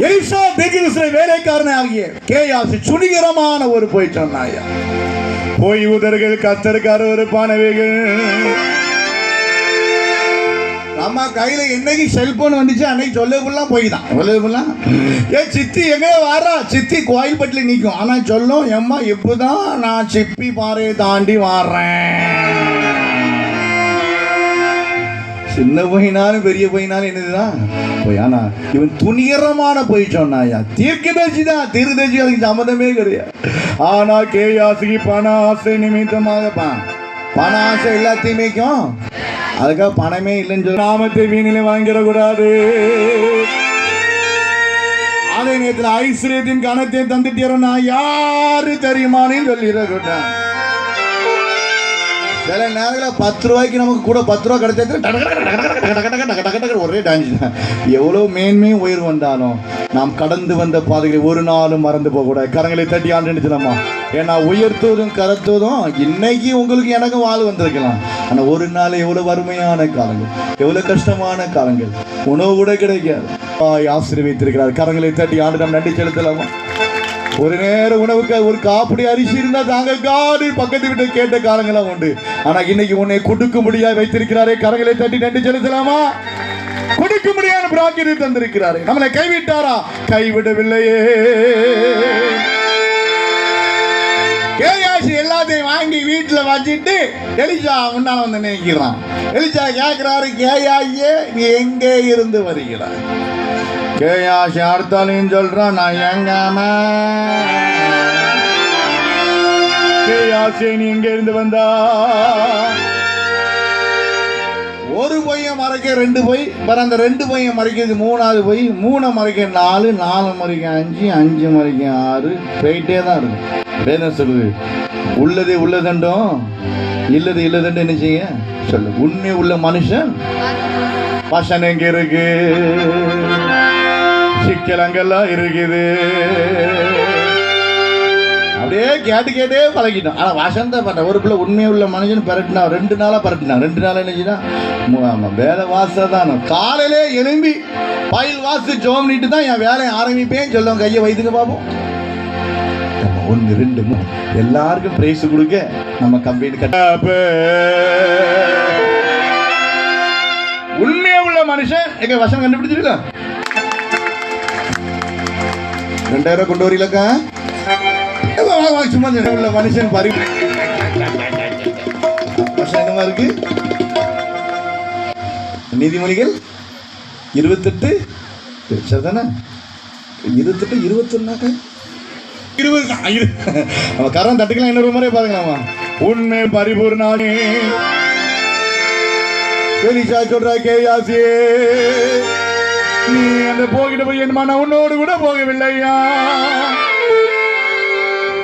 எலிசா பெகிருசை வேலைக்காரனை ஆகிய கேயாசி சுனிகரமான ஒரு போய் சொன்னாயா. போய் உதர்கள் கத்தருக்கு அருவருப்பானவைகள். நம்ம கையில என்னைக்கு செல்போன் வந்துச்சு அன்னைக்கு சொல்லலாம் போய் தான் சொல்லலாம். ஏன் சித்தி எங்க வாரா, சித்தி கோயில்பட்டில நிற்கும். ஆனா சொல்லும் எம்மா இப்போதான் நான் சிப்பி பாறையை தாண்டி வாடுறேன். சின்ன பையனாலும் பெரிய பையனாலும் என்னதுதான் போய். ஆனா இவன் துணிகரமான போய் சொன்னாயா. தீர்க்கதரிசி தான், தீர்க்கதரிசி அதுக்கு சம்மந்தமே கிடையாது. ஆனா கேயாசிக்கு பண ஆசை நிமித்தமாக பண ஆசை எல்லாத்தையுமேக்கும். அதுக்காக பணமே இல்லைன்னு சொல்லி நாமத்தை வீணிலே வாங்கிடக்கூடாது. அதே நேரத்தில் ஐஸ்வர்யத்தின் கணத்தை தந்துட்டேன் நான் யாரு தெரியுமான்னு சொல்லிடக்கூடாது. சில நேரத்தில் 10 ரூபாய்க்கு நமக்கு கூட 10 ரூபா கிடைச்சது ஒரே டான்ஸ் தான். எவ்வளோ மேன்மையும் உயர்வு வந்தாலும் நாம் கடந்து வந்த பாதைகளை ஒரு நாளும் மறந்து போகக்கூடாது. கரங்களை தட்டி ஆண்டு நினைச்சலாமா. ஏன்னா உயர்த்துவதும் கரத்துவதும் இன்னைக்கு உங்களுக்கு எனக்கும் வாழ் வந்திருக்கலாம். ஆனால் ஒரு நாள் எவ்வளோ வறுமையான காலங்கள், எவ்வளோ கஷ்டமான காலங்கள், உணவு கூட கிடைக்காது. ஆசீர்வதித்திருக்கிறார். கரங்களை தட்டி ஆண்டு நாம் நன்றி செலுத்தலாமா. ஒரு நேரம் உணவுக்கு ஒரு காப்படி அரிசி இருந்தா தாங்க காடு பக்கத்து விட்டு கேட்ட காலங்களாம் உண்டு. ஆனா இன்னைக்கு உன்னை கொடுக்க முடியாது வைத்திருக்கிறாரே. கரங்களை தட்டி நன்றி செலுத்தலாமா. கொடுக்க முடியாத பிராக்கியத்தை தந்திருக்கிறாரே. நம்மளை கைவிட்டாரா? கைவிடவில்லையே. கேயாசி எல்லாத்தையும் வாங்கி வீட்டுல வச்சுட்டு எலிசா முன்னால வந்து நினைக்கிறான். எலிசா கேட்கிறாரு, கேயாசியே நீ எங்கே இருந்து வருகிறாய்? கேயாசி அடுத்தாலும் சொல்றான், நான் எங்காம. கேயாசி நீ எங்க இருந்து வந்தா? ஒரு பையன் மறைக்க 2 பொய் வர, அந்த 2 பையன் மறைக்கிறது 3ஆவது பொய், 3 மறைக்க 4, 4 மறைக்க 5, 5 மறைக்க 6 போயிட்டே தான் இருக்கும். வேதம் சொல்லுது, உள்ளதே உள்ளதண்டும் இல்லது இல்லதண்டு என்ன செய்ய சொல்லு. உண்மை உள்ள மனுஷன் வசனம் எங்க இருக்கு, சிக்கல் அங்கெல்லாம் இருக்குது. அப்படியே கேட்டு கேட்டே பழகிட்டோம். ஆனால் வசந்த பண்ண ஒரு பிள்ளை உண்மை உள்ள மனுஷன் பரட்டினா 2 நாளாக பரட்டினான். 2 நாள் என்னச்சுன்னா வேலை வாச தான். காலையிலே எழும்பி பயில் வாசு ஜோம் நீட்டு தான் என் வேலையை ஆரம்பிப்பேன்னு சொல்லுவோம். கையை வைத்துங்க பார்ப்போம். 1 2 3 எல்லாருக்கும் பிரைஸ் கொடுக்க நம்ம கம்பெனி கட்ட. உண்மையா உள்ள மனுஷன் எங்க வசனம் கண்டுபிடிச்சிருக்கா? 2000 கொண்டு வரீங்களா? சும்மா உள்ள மனுஷன் பறி வசனம் என்னமா இருக்கு? நீதிமொழிகள் 28 சரிதானே? 28 21 20 நம்ம கரம் தட்டுக்கலாம். இன்னொரு முறை பாருங்களாமா. உண்மை பரிபூர்ணானே எலிசா சொல்றா, கேயாசியே நீ அந்த போகிட்டு போய் என் மன உன்னோடு கூட போகவில்லையா?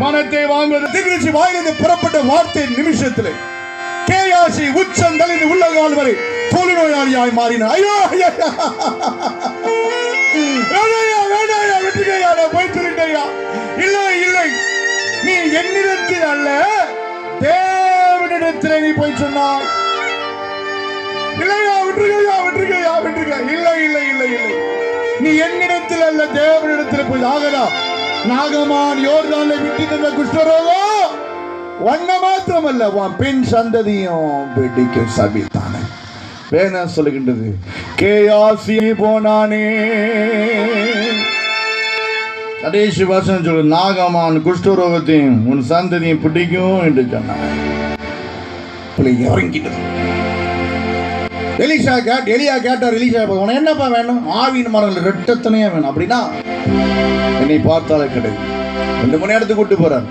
பணத்தை வாங்குவது வாயிலிருந்து புறப்பட்ட வார்த்தை நிமிஷத்தில் கேயாசி உச்சந்தலின் உள்ளகால் வரை தொழுநோயாளியாய் மாறினார். ஐயோ வெற்றிகையா, போய் சொல்லிட்டையா? இல்லை இல்லை, நீ என்னிடத்தில் அல்ல தேவனிடத்தில் நீ போய் சொன்னாய். இல்லையா? விட்டுருக்கையா விட்டுருக்கையா விட்டுருக்க. இல்லை இல்லை இல்லை இல்லை, நீ என்னிடத்தில் அல்ல தேவனிடத்தில் போய். ஆகதா நாகமான் யோர்தானை விட்டு தந்த குஷ்டரோகம் ஒன்ன மாத்திரமல்ல, உன் பெண் சந்ததியும் வெடிக்க சபித்தானே. வேணாம் சொல்லுகின்றது. கேயாசி போனானே. கடைசி வாசனம் சொல்லு, நாகமான் குஷ்டரோகத்தையும் உன் சந்ததியும் பிடிக்கும் என்று சொன்னான். இறங்கிட்டது. எலியா கேட்டார். எலிசா, உன என்னப்பா வேணும்? ஆவின் மரங்கள் ரெட்டத்தனையா வேணும். அப்படின்னா என்னை பார்த்தாலே கிடையாது. 2 மணி நேரத்துக்கு கூட்டு போறார்.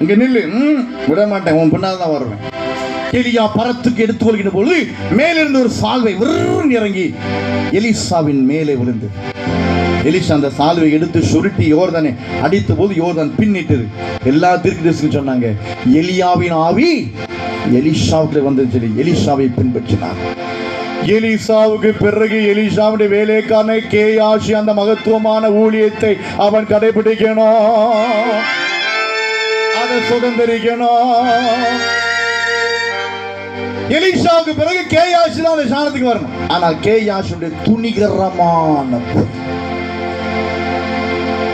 இங்க நில்லு. விட மாட்டேன், உன் பின்னால் தான் வருவேன். எலியா பரத்துக்கு எடுத்துக்கொள்கின்ற பொழுது மேலிருந்து ஒரு சால்வை விரும்பி இறங்கி எலிசாவின் மேலே விழுந்து, எலிசா அந்த சால்வை எடுத்து சுருட்டி யோர்தானை அடித்த போது யோர்தான் பின்னிட்டது. எல்லா தீர்க்கதரிசிகளும் சொன்னாங்க, எலியாவின் ஆவி எலிசாவுக்கு வந்து சொல்லி எலிசாவை பின்பற்றினார். எலிசாவுக்கு பிறகு எலிசாவுடைய வேலைக்கான கேயாசி அந்த மகத்துவமான ஊழியத்தை அவன் கடைபிடிக்கணும், அதை சுதந்திரிக்கணும். எலிசாவுக்கு பிறகு கேயாசி தான் அந்த சாணத்துக்கு வரணும். ஆனால் கேயாசியுடைய துணிகரமான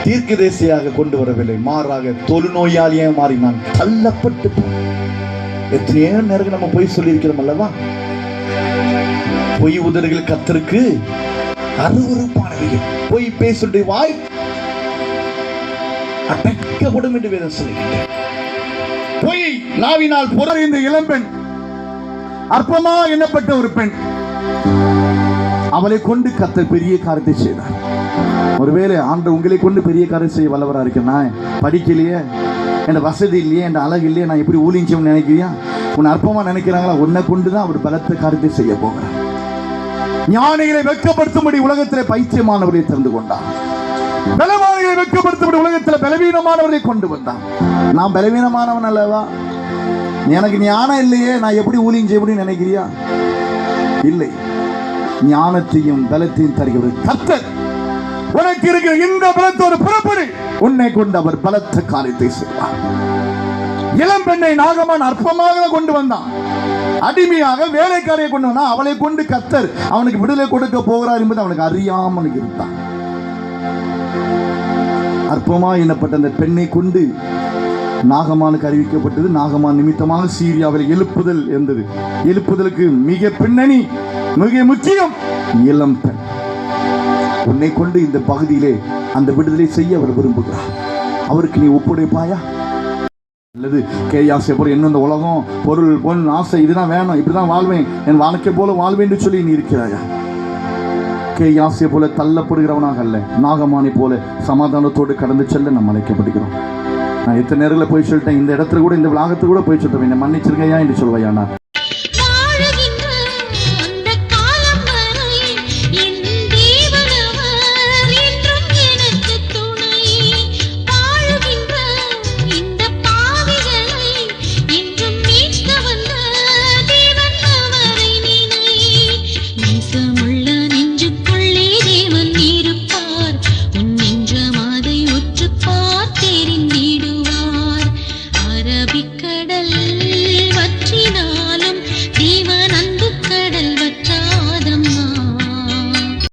தீர்க்கதரிசியாக கொண்டு வரவில்லை, மாறாக தொழுநோயாளியே மாறினான், தள்ளப்பட்டு. எத்தனையோ நேரம் நம்ம போய் சொல்லி இருக்கிறோம் அல்லவா? பொய் உதடுகள் கர்த்தருக்கு அருவருப்பானவைகள். பொய் பேசுடைய வாய் அடக்கப்படும் என்று வேதம் சொல்லுகின்றது. பொய் நாவினால் பொருள். இந்த இளம்பெண் அற்பமா எண்ணப்பட்ட ஒரு பெண், அவளை கொண்டு கர்த்தர் பெரிய காரியத்தை செய்தார். ஒருவேளை ஆண்டவர் உங்களை கொண்டு பெரிய காரியம் செய்ய வல்லவரா இருக்கு. நான் படிக்கலையே, என் வசதி இல்லையே, என் அழகு இல்லையே, நான் எப்படி ஊழியம் நினைக்கிறியா? உன்னை அற்பமா நினைக்கிறாங்களா? உன்னை கொண்டுதான் அவர் பலத்த காரியத்தை செய்ய போகிறார். ஞானிகளை வெட்கப்படுத்தும்படி உலகத்திலே பைத்தியமானவரை திறந்து கொண்டார். பலவான்களை வெட்கப்படுத்தும்படி உலகத்தில் பலவீனமானவரை கொண்டு வந்தார். நான் பலவீனமானவன் அல்லவா? எனக்கு ஞானம் இல்லையே, நான் எப்படி ஊழியம் செய்ய முடியும் நினைக்கிறியா? இல்லை, ஞானத்தையும் பலத்தையும் தருகிறவர் கர்த்தர். உனக்கு இருக்கிற இந்த பலத்தோடு புறப்படு, உன்னை கொண்டு அவர் பலத்த காரியத்தை செய்வார். இளம் பெண்ணை நாகமான் அற்பமாக கொண்டு வந்தான், அடிமையாக வேலைக்காரையை கொண்டு வந்தான். அவளை கொண்டு கர்த்தர் அவனுக்கு விடுதலை கொடுக்க போகிறார் என்பது அவனுக்கு அறியாமல் இருந்தான். அற்பமா எண்ணப்பட்ட அந்த பெண்ணை கொண்டு நாகமானுக்கு அறிவிக்கப்பட்டது. நாகமான் நிமித்தமாக சீரியாவில் எழுப்புதல் இருந்தது. எழுப்புதலுக்கு மிக பின்னணி, மிக முக்கியம் இளம் பெண். உன்னை கொண்டு இந்த பகுதியிலே அந்த விடுதலை செய்ய அவர் விரும்புகிறார். அவருக்கு நீ ஒப்புடைப்பாயா? அல்லது கேயாசை போல இன்னும் இந்த உலகம், பொருள், பொன், ஆசை, இதுதான் வேணும், இப்படிதான் வாழ்வேன், என் வாழ்க்கை போல வாழ்வேன் என்று சொல்லி நீ இருக்கிறாயா? கேயாசை போல தள்ளப்படுகிறவனாக அல்ல, நாகமானை போல சமாதானத்தோடு கடந்து செல்ல நம்ம அழைக்கப்படுகிறோம். நான் எத்தனை நேரங்களில் போய் சொல்லிட்டேன், இந்த இடத்துல கூட, இந்த விளாகத்துக்கு கூட போய் சொல்லிட்டேன், என்னை மன்னிச்சிருக்கையா என்று சொல்வையா? நான்